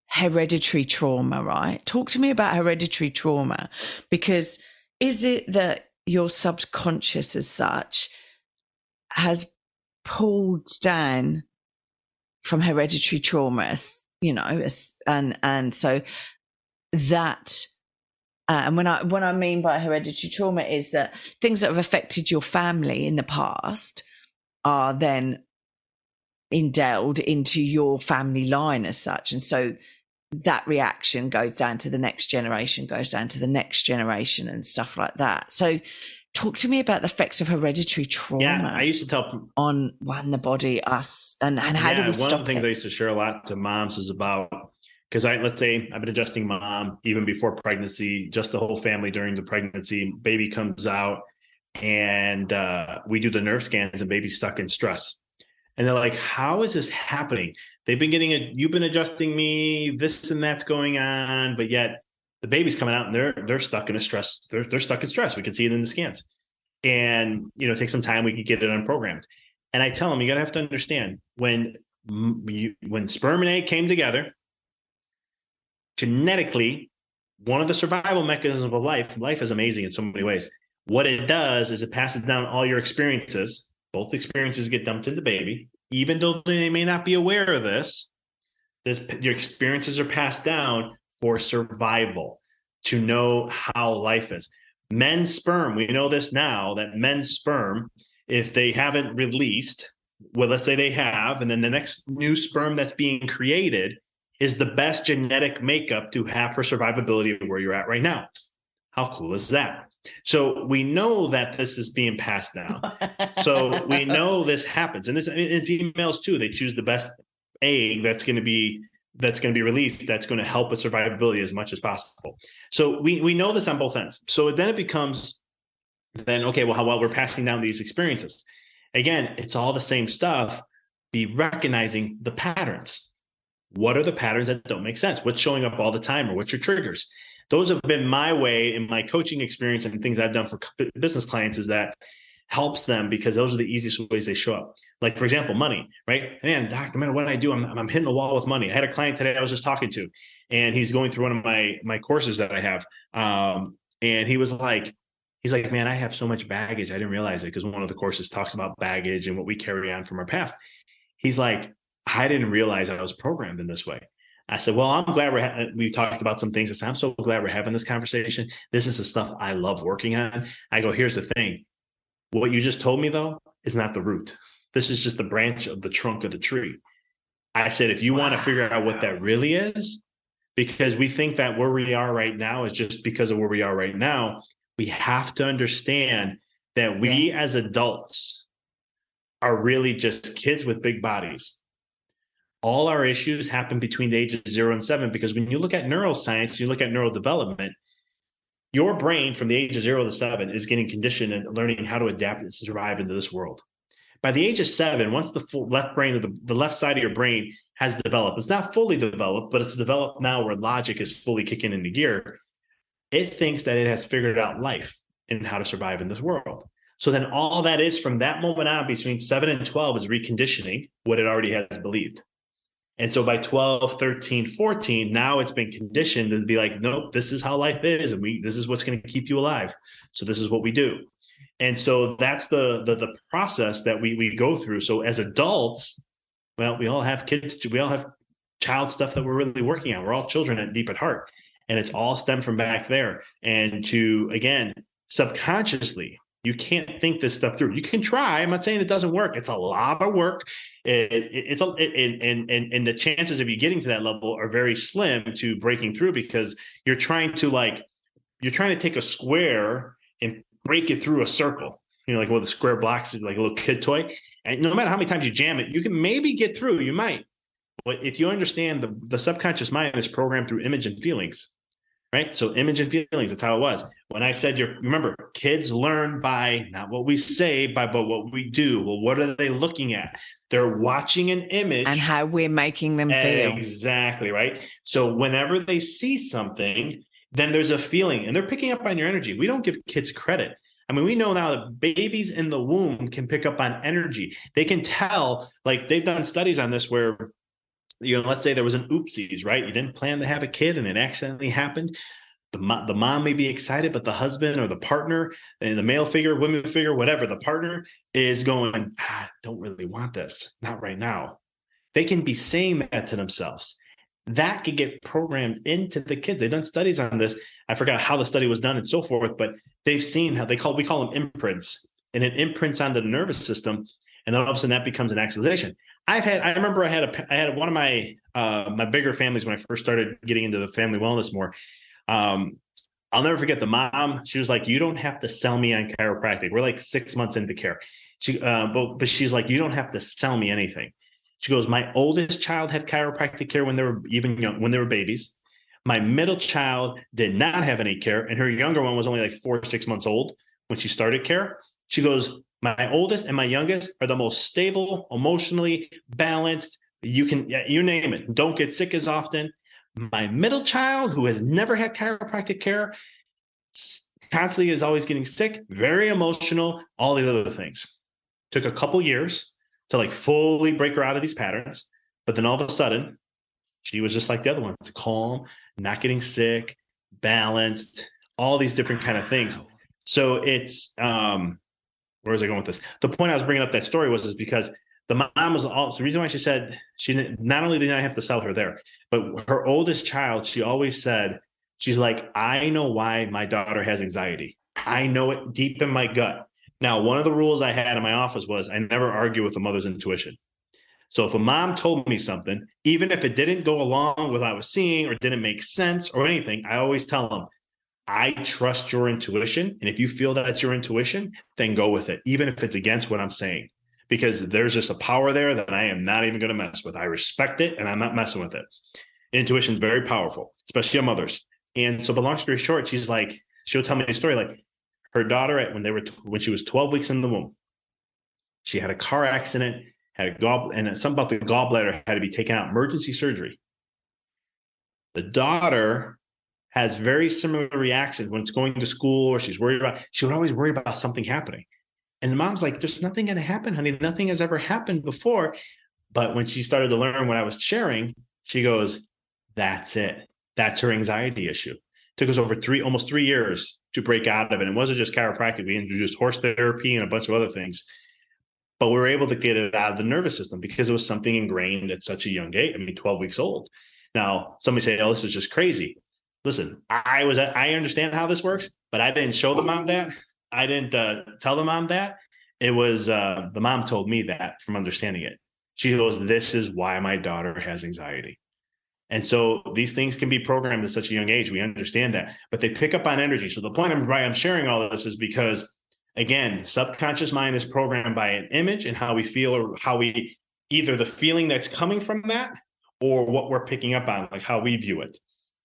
hereditary trauma, right? Talk to me about hereditary trauma, because is it that your subconscious as such has pulled down from hereditary trauma, you know, and so that and what I mean by hereditary trauma is that things that have affected your family in the past are then indelled into your family line as such, and so that reaction goes down to the next generation, and stuff like that. So talk to me about the effects of hereditary trauma. Yeah, I used to tell on one, the body, us, and how do we stop it? One of the things I used to share a lot to moms is about, because let's say I've been adjusting mom even before pregnancy, just the whole family during the pregnancy, baby comes out and we do the nerve scans and baby's stuck in stress. And they're like, how is this happening? They've been you've been adjusting me, this and that's going on, but yet the baby's coming out and they're stuck in a stress. They're stuck in stress. We can see it in the scans. And, take some time, we can get it unprogrammed. And I tell them, you got to have to understand when sperm and egg came together, genetically, one of the survival mechanisms of life is amazing in so many ways. What it does is it passes down all your experiences. Both experiences get dumped into baby, even though they may not be aware of this. Your experiences are passed down for survival, to know how life is. Men's sperm, we know this now, that men's sperm, if they haven't released, well, let's say they have, and then the next new sperm that's being created is the best genetic makeup to have for survivability of where you're at right now. How cool is that? So we know that this is being passed down. So we know this happens. And in females too, they choose the best egg that's going to be released, that's going to help with survivability as much as possible. So we know this on both ends. So then it becomes okay, well, while we're passing down these experiences, again, it's all the same stuff. Be recognizing the patterns. What are the patterns that don't make sense? What's showing up all the time, or what's your triggers? Those have been my way in my coaching experience and things I've done for business clients, is that helps them, because those are the easiest ways they show up. Like, for example, money, right? Man, doc, no matter what I do, I'm hitting the wall with money. I had a client today I was just talking to, and he's going through one of my courses that I have. And he's like, man, I have so much baggage. I didn't realize it, because one of the courses talks about baggage and what we carry on from our past. He's like, I didn't realize I was programmed in this way. I said, well, I'm glad we talked about some things. I said, I'm so glad we're having this conversation. This is the stuff I love working on. I go, here's the thing. What you just told me, though, is not the root. This is just the branch of the trunk of the tree. I said, if you want to figure out what that really is, because we think that where we are right now is just because of where we are right now, we have to understand that we as adults are really just kids with big bodies. All our issues happen between the ages of 0 and 7, because when you look at neuroscience, you look at neurodevelopment, your brain from the age of 0 to 7 is getting conditioned and learning how to adapt and survive into this world. By the age of 7, once the full left brain, or the left side of your brain has developed, it's not fully developed, but it's developed now where logic is fully kicking into gear. It thinks that it has figured out life and how to survive in this world. So then all that is from that moment on between 7 and 12 is reconditioning what it already has believed. And so by 12, 13, 14, now it's been conditioned to be like, nope, this is how life is. And this is what's going to keep you alive. So this is what we do. And so that's the process that we go through. So as adults, well, we all have kids, we all have child stuff that we're really working on. We're all children deep at heart. And it's all stemmed from back there. And to, again, subconsciously, you can't think this stuff through. You can try. I'm not saying it doesn't work. It's a lot of work. And the chances of you getting to that level are very slim to breaking through, because you're trying to take a square and break it through a circle. Like the square blocks, like a little kid toy. And no matter how many times you jam it, you can maybe get through. You might. But if you understand the subconscious mind is programmed through image and feelings, right? So image and feelings, that's how it was. When I said, remember, kids learn by not what we say, but what we do. Well, what are they looking at? They're watching an image. And how we're making them feel. Exactly, right? So whenever they see something, then there's a feeling, and they're picking up on your energy. We don't give kids credit. I mean, we know now that babies in the womb can pick up on energy. They can tell, like they've done studies on this where, let's say there was an oopsies, right? You didn't plan to have a kid and it accidentally happened. The mom may be excited, but the husband or the partner, and the male figure, women figure, whatever, the partner is going, I don't really want this, not right now. They can be saying that to themselves. That could get programmed into the kids. They've done studies on this. I forgot how the study was done and so forth, but they've seen how we call them imprints, and it imprints onto the nervous system, and then all of a sudden that becomes an actualization. I remember I had one of my my bigger families when I first started getting into the family wellness more. I'll never forget the mom. She was like, "You don't have to sell me on chiropractic." We're like 6 months into care. But she's like, "You don't have to sell me anything." She goes, "My oldest child had chiropractic care when they were even young, when they were babies. My middle child did not have any care, and her younger one was only like 4 or 6 months old when she started care." She goes, "My oldest and my youngest are the most stable, emotionally balanced. You name it. Don't get sick as often. My middle child, who has never had chiropractic care, constantly is always getting sick, very emotional, all these other things." Took a couple years to like fully break her out of these patterns. But then all of a sudden, she was just like the other ones, calm, not getting sick, balanced, all these different kind of things. So it's, where was I going with this? The point I was bringing up that story was because the mom was also the reason why she said she didn't, not only did I have to sell her there, but her oldest child, she always said, she's like, "I know why my daughter has anxiety. I know it deep in my gut." Now, one of the rules I had in my office was I never argue with a mother's intuition. So if a mom told me something, even if it didn't go along with what I was seeing or didn't make sense or anything, I always tell them, "I trust your intuition. And if you feel that's your intuition, then go with it, even if it's against what I'm saying, because there's just a power there that I am not even going to mess with. I respect it and I'm not messing with it." Intuition is very powerful, especially on mothers. And so, but long story short, she'll tell me a story like her daughter, when she was 12 weeks in the womb, she had a car accident, and something about the gallbladder had to be taken out, emergency surgery. The daughter has very similar reactions when it's going to school or she would always worry about something happening. And the mom's like, "There's nothing going to happen, honey. Nothing has ever happened before." But when she started to learn what I was sharing, she goes, "That's it. That's her anxiety issue." Took us over almost 3 years to break out of it. And it wasn't just chiropractic. We introduced horse therapy and a bunch of other things. But we were able to get it out of the nervous system because it was something ingrained at such a young age. 12 weeks old. Now, somebody say, "Oh, this is just crazy." Listen, I understand how this works, but I didn't show the mom that. I didn't tell the mom that. It was the mom told me that from understanding it. She goes, "This is why my daughter has anxiety." And so these things can be programmed at such a young age. We understand that, but they pick up on energy. So the point I'm sharing all of this is because, again, subconscious mind is programmed by an image and how we feel, or how we, either the feeling that's coming from that or what we're picking up on, like how we view it.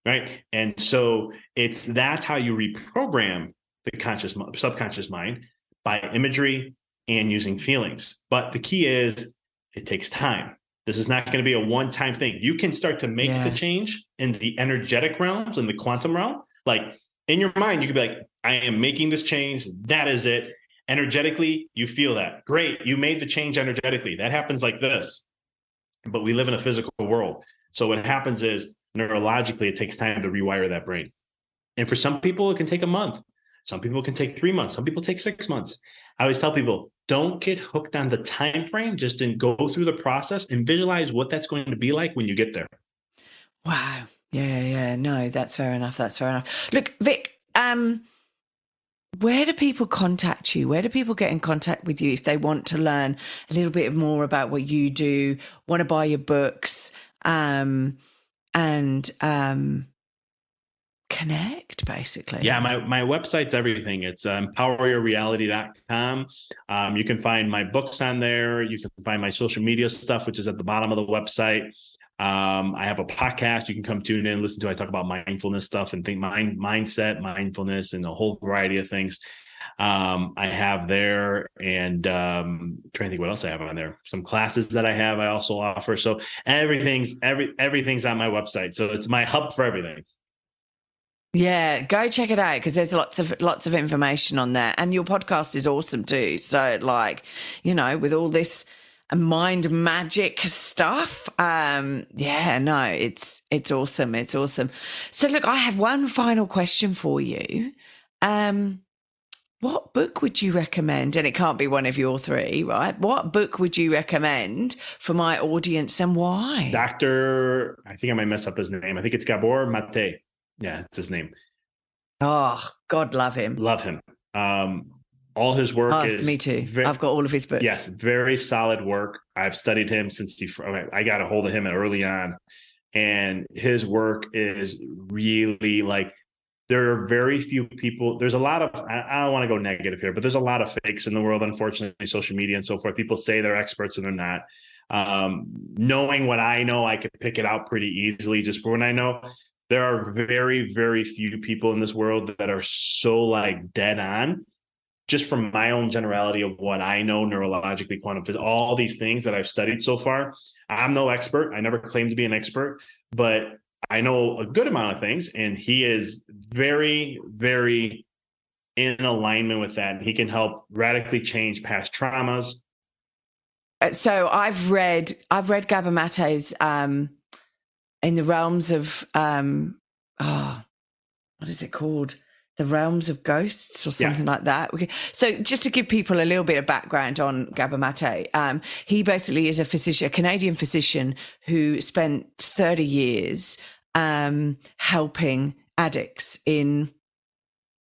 Right. And so that's how you reprogram the subconscious mind, by imagery and using feelings. But the key is it takes time. This is not going to be a one-time thing. You can start to make the change in the energetic realms, in the quantum realm. Like in your mind, you could be like, "I am making this change. That is it." Energetically, you feel that. Great. You made the change energetically. That happens like this. But we live in a physical world. So what happens is neurologically, it takes time to rewire that brain. And for some people, it can take a month. Some people can take 3 months. Some people take 6 months. I always tell people, don't get hooked on the time frame. Just go through the process and visualize what that's going to be like when you get there. Wow. Yeah. No, that's fair enough. Look, Vic, where do people contact you? Where do people get in contact with you if they want to learn a little bit more about what you do, want to buy your books, and connect, basically? Yeah, my website's everything. It's empoweryourreality.com. You can find my books on there. You can find my social media stuff, which is at the bottom of the website. I have a podcast you can come tune in, listen to. I talk about mindfulness stuff and mindset, mindfulness, and a whole variety of things. I have there, and trying to think what else I have on there. Some classes that I have, I also offer. So everything's on my website. So it's my hub for everything. Yeah, go check it out because there's lots of information on there, and your podcast is awesome too. So, like, you know, with all this mind magic stuff, yeah, no, it's awesome. It's awesome. So, look, I have one final question for you. What book would you recommend? And it can't be one of your three, right? What book would you recommend for my audience and why? I think I might mess up his name. I think it's Gabor Mate. Yeah, that's his name. Oh, God, love him. Love him. All his work is... Me too. I've got all of his books. Yes, very solid work. I've studied him since I got a hold of him early on. And his work is really like... There are very few people. There's a lot of... I don't want to go negative here, but there's a lot of fakes in the world, unfortunately, social media and so forth. People say they're experts and they're not. Knowing what I know, I could pick it out pretty easily just for when I know... There are very, very few people in this world that are so like dead on, just from my own generality of what I know, neurologically, quantum physics, all these things that I've studied so far. I'm no expert. I never claimed to be an expert, but I know a good amount of things. And he is very, very in alignment with that. And he can help radically change past traumas. So I've read Gabor Mate's, in the realms of, what is it called? The realms of ghosts or something like that. Okay. So just to give people a little bit of background on Gabor Mate, he basically is a Canadian physician who spent 30 years helping addicts in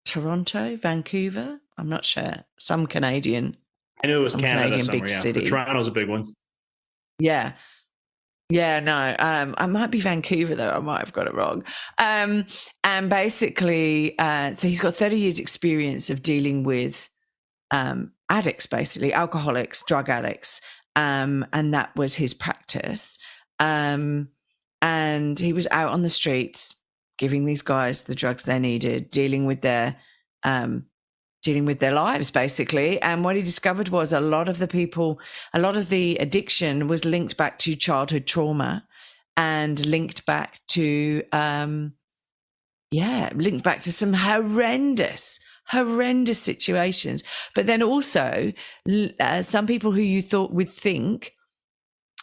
Toronto, Vancouver. I'm not sure. Some Canadian. I knew it was Canada Canadian somewhere, big city. But Toronto's a big one. Yeah. Yeah, no, I might be Vancouver though. I might have got it wrong. And basically, so he's got 30 years experience of dealing with addicts, basically alcoholics, drug addicts. And that was his practice. And he was out on the streets, giving these guys the drugs they needed, dealing with their lives, basically. And what he discovered was a lot of the addiction was linked back to childhood trauma and linked back to some horrendous situations. But then also some people who you would think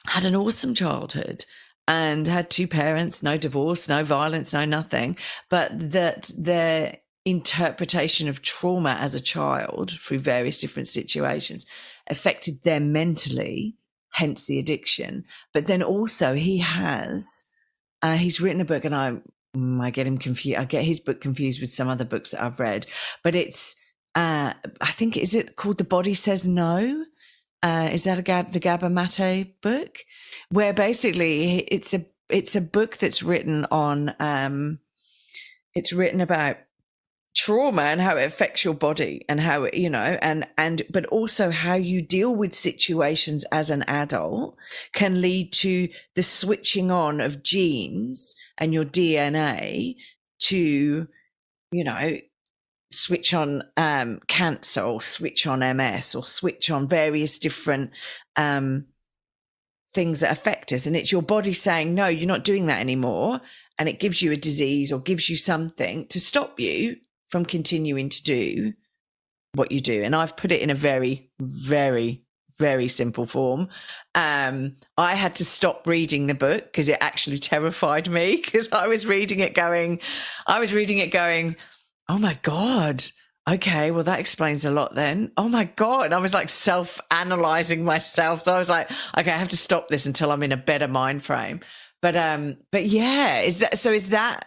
had an awesome childhood and had two parents, no divorce, no violence, no nothing, but that their interpretation of trauma as a child through various different situations affected them mentally, hence the addiction. But then also he's written a book, and I get him confused. I get his book confused with some other books that I've read, but it's I think, is it called The Body Says No? Is that the Gabor Mate book, where basically it's a book that's written on it's written about trauma and how it affects your body and how it, but also how you deal with situations as an adult can lead to the switching on of genes and your DNA to, switch on cancer or switch on MS or switch on various different things that affect us. And it's your body saying, no, you're not doing that anymore. And it gives you a disease or gives you something to stop you from continuing to do what you do. And I've put it in a very, very, very simple form. I had to stop reading the book because it actually terrified me, because I was reading it going, oh my God, okay, well, that explains a lot then. Oh my God. I was like self-analyzing myself. So I was like, okay, I have to stop this until I'm in a better mind frame. But yeah, is that,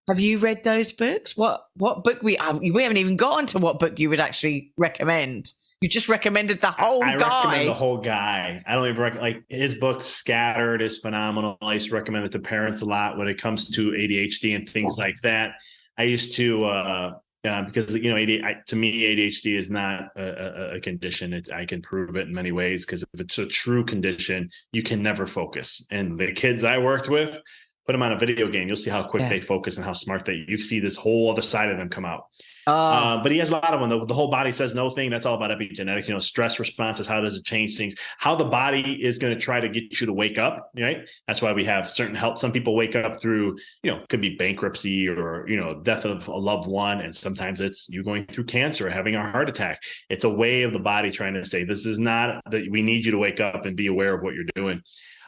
have you read those books? What book we haven't even gotten to what book you would actually recommend. You just recommended the whole guy. I recommend the whole guy. I don't even recommend, his book Scattered is phenomenal. I used to recommend it to parents a lot when it comes to ADHD and things like that. I used to Because to me, ADHD is not a condition. I can prove it in many ways, because if it's a true condition, you can never focus. And the kids I worked with, put them on a video game, you'll see how quick they focus and how smart you see this whole other side of them come out. But he has a lot of them. The whole body says no thing. That's all about epigenetics. Stress responses. How does it change things? How the body is going to try to get you to wake up. Right. That's why we have certain health. Some people wake up through, could be bankruptcy or, death of a loved one. And sometimes it's you going through cancer or having a heart attack. It's a way of the body trying to say, this is not that we need you to wake up and be aware of what you're doing.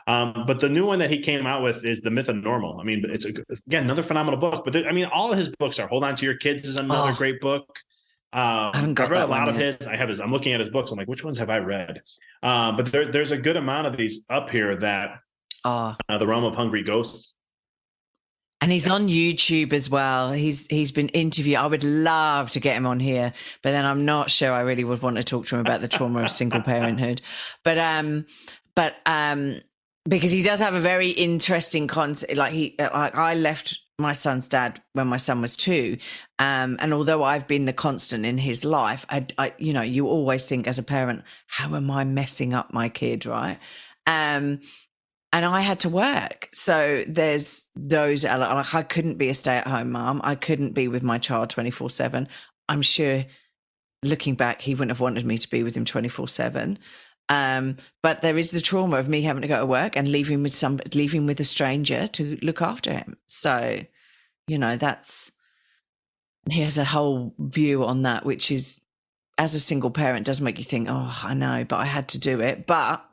But the new one that he came out with is The Myth of Normal. I mean, it's again another phenomenal book. But all of his books are. Hold On to Your Kids is another great book. I've read a lot of his. I'm looking at his books. I'm like, which ones have I read? But there's a good amount of these up here that The Realm of Hungry Ghosts. And he's on YouTube as well. He's been interviewed. I would love to get him on here, but then I'm not sure I really would want to talk to him about the trauma of single parenthood. But because he does have a very interesting concept. I left my son's dad when my son was 2. And although I've been the constant in his life, you always think as a parent, how am I messing up my kid? Right. And I had to work. So there's those, like I couldn't be a stay-at-home mom. I couldn't be with my child 24/7. I'm sure looking back, he wouldn't have wanted me to be with him 24/7. But there is the trauma of me having to go to work and leaving with a stranger to look after him. So, he has a whole view on that, which is, as a single parent, does make you think, oh, I know, but I had to do it. But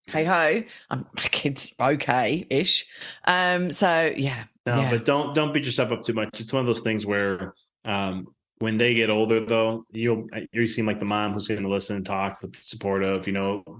hey ho, my kid's okay-ish. But don't beat yourself up too much. It's one of those things where when they get older, though, you seem like the mom who's going to listen and talk, the supportive.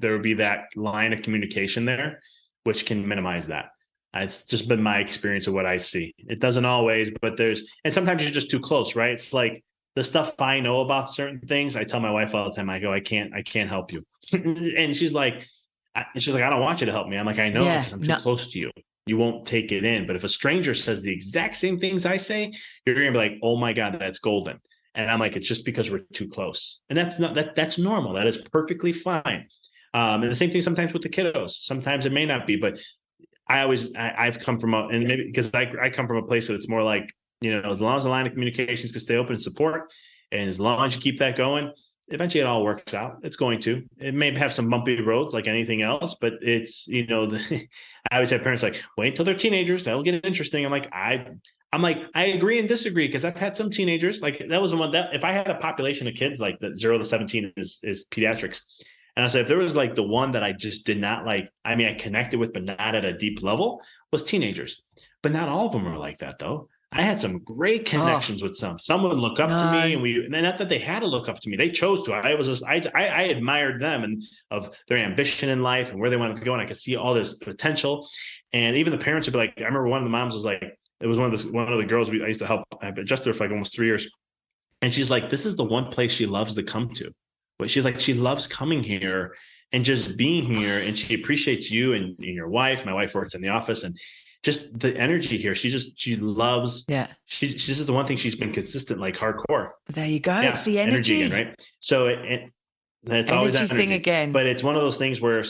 There would be that line of communication there, which can minimize that. It's just been my experience of what I see. It doesn't always, but and sometimes you're just too close, right? It's like the stuff I know about certain things. I tell my wife all the time. I go, I can't help you, and she's like, I don't want you to help me. I'm like, I know, because I'm too close to you. You won't take it in. But if a stranger says the exact same things I say, you're going to be like, oh my God, that's golden. And I'm like, it's just because we're too close. And that's normal. That is perfectly fine. And the same thing sometimes with the kiddos. Sometimes it may not be, but I've come from and maybe because I come from a place that it's more like, as long as the line of communications can stay open and support, and as long as you keep that going, eventually it all works out. It's going to. It may have some bumpy roads like anything else, but it's, I always have parents like, wait until they're teenagers. That'll get interesting. I'm like, I agree and disagree, because I've had some teenagers, like that was the one that if I had a population of kids, like the 0 to 17 is pediatrics. And I said, if there was like the one that I just did not like, I connected with, but not at a deep level, was teenagers. But not all of them are like that, though. I had some great connections with some. Some would look up to me, and not that they had to look up to me; they chose to. I admired them and of their ambition in life and where they wanted to go, and I could see all this potential. And even the parents would be like, I remember one of the moms was like, it was one of the girls I used to help. I've adjusted her for like almost 3 years, and she's like, this is the one place she loves to come to. But she's like, she loves coming here and just being here, and she appreciates you and your wife. My wife works in the office, and just the energy here. She loves. Yeah. This is the one thing she's been consistent, like hardcore. There you go. Yeah, it's the energy again, right? So it's always energy thing again. But it's one of those things where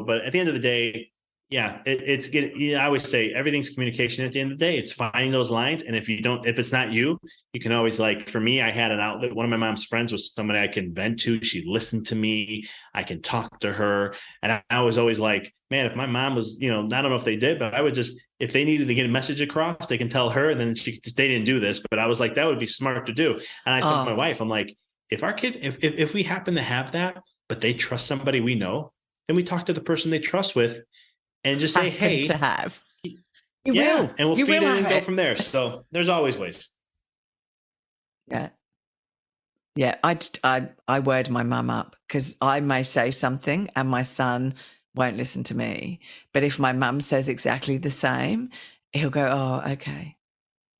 but at the end of the day, I always say everything's communication. At the end of the day, it's finding those lines. And if it's not you can always, like, for me, I had an outlet. One of my mom's friends was somebody I can vent to. She listened to me. I can talk to her. And I was always like, man, if my mom was, I don't know if they did, but I would just, if they needed to get a message across, they can tell her. And then they didn't do this, but I was like, that would be smart to do. And I told my wife, I'm like, if our kid, if we happen to have that, but they trust somebody we know, then we talk to the person they trust with. And just say, hey, to have. You will. And we'll feed it and go from there. So there's always ways. Yeah. Yeah. I word my mum up, because I may say something and my son won't listen to me. But if my mum says exactly the same, he'll go, oh, okay.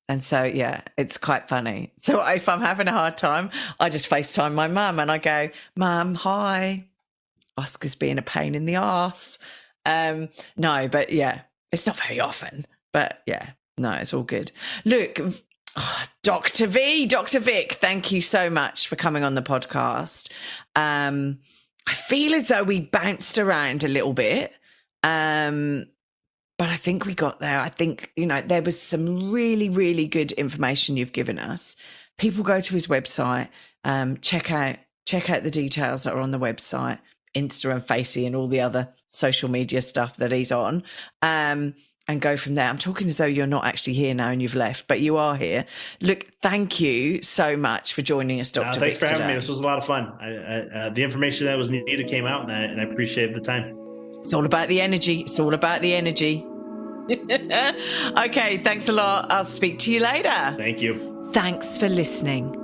And so, yeah, it's quite funny. So if I'm having a hard time, I just FaceTime my mum and I go, Mum, hi. Oscar's being a pain in the arse. No, but yeah, it's not very often, but yeah, no, it's all good. Look, Dr. Vic, thank you so much for coming on the podcast. I feel as though we bounced around a little bit, but I think we got there. I think, there was some really, really good information you've given us. People go to his website, check out the details that are on the website, Insta and Facey and all the other social media stuff that he's on, and go from there. I'm talking as though you're not actually here now and you've left, but you are here. Look, thank you so much for joining us, Dr. Vic. Thanks for having me. This was a lot of fun. The information that was needed came out, and I appreciate the time. It's all about the energy. Okay, thanks a lot. I'll speak to you later. Thank you. Thanks for listening.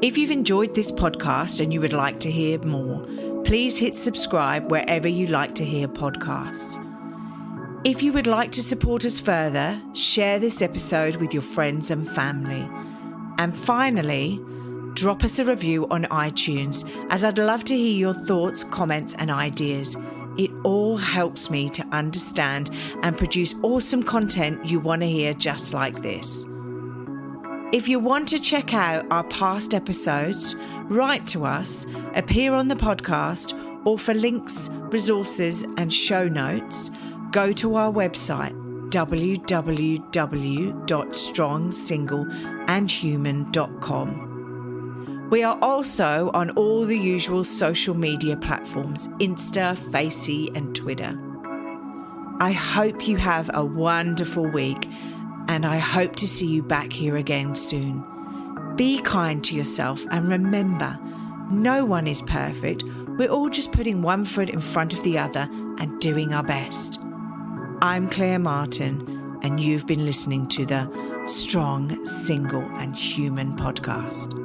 If you've enjoyed this podcast and you would like to hear more, please hit subscribe wherever you like to hear podcasts. If you would like to support us further, share this episode with your friends and family. And finally, drop us a review on iTunes, as I'd love to hear your thoughts, comments, and ideas. It all helps me to understand and produce awesome content you want to hear just like this. If you want to check out our past episodes, write to us, appear on the podcast, or for links, resources, and show notes, go to our website, www.strongsingleandhuman.com. We are also on all the usual social media platforms, Insta, Facey, and Twitter. I hope you have a wonderful week, and I hope to see you back here again soon. Be kind to yourself, and remember, no one is perfect. We're all just putting one foot in front of the other and doing our best. I'm Claire Martin, and you've been listening to the Strong, Single and Human podcast.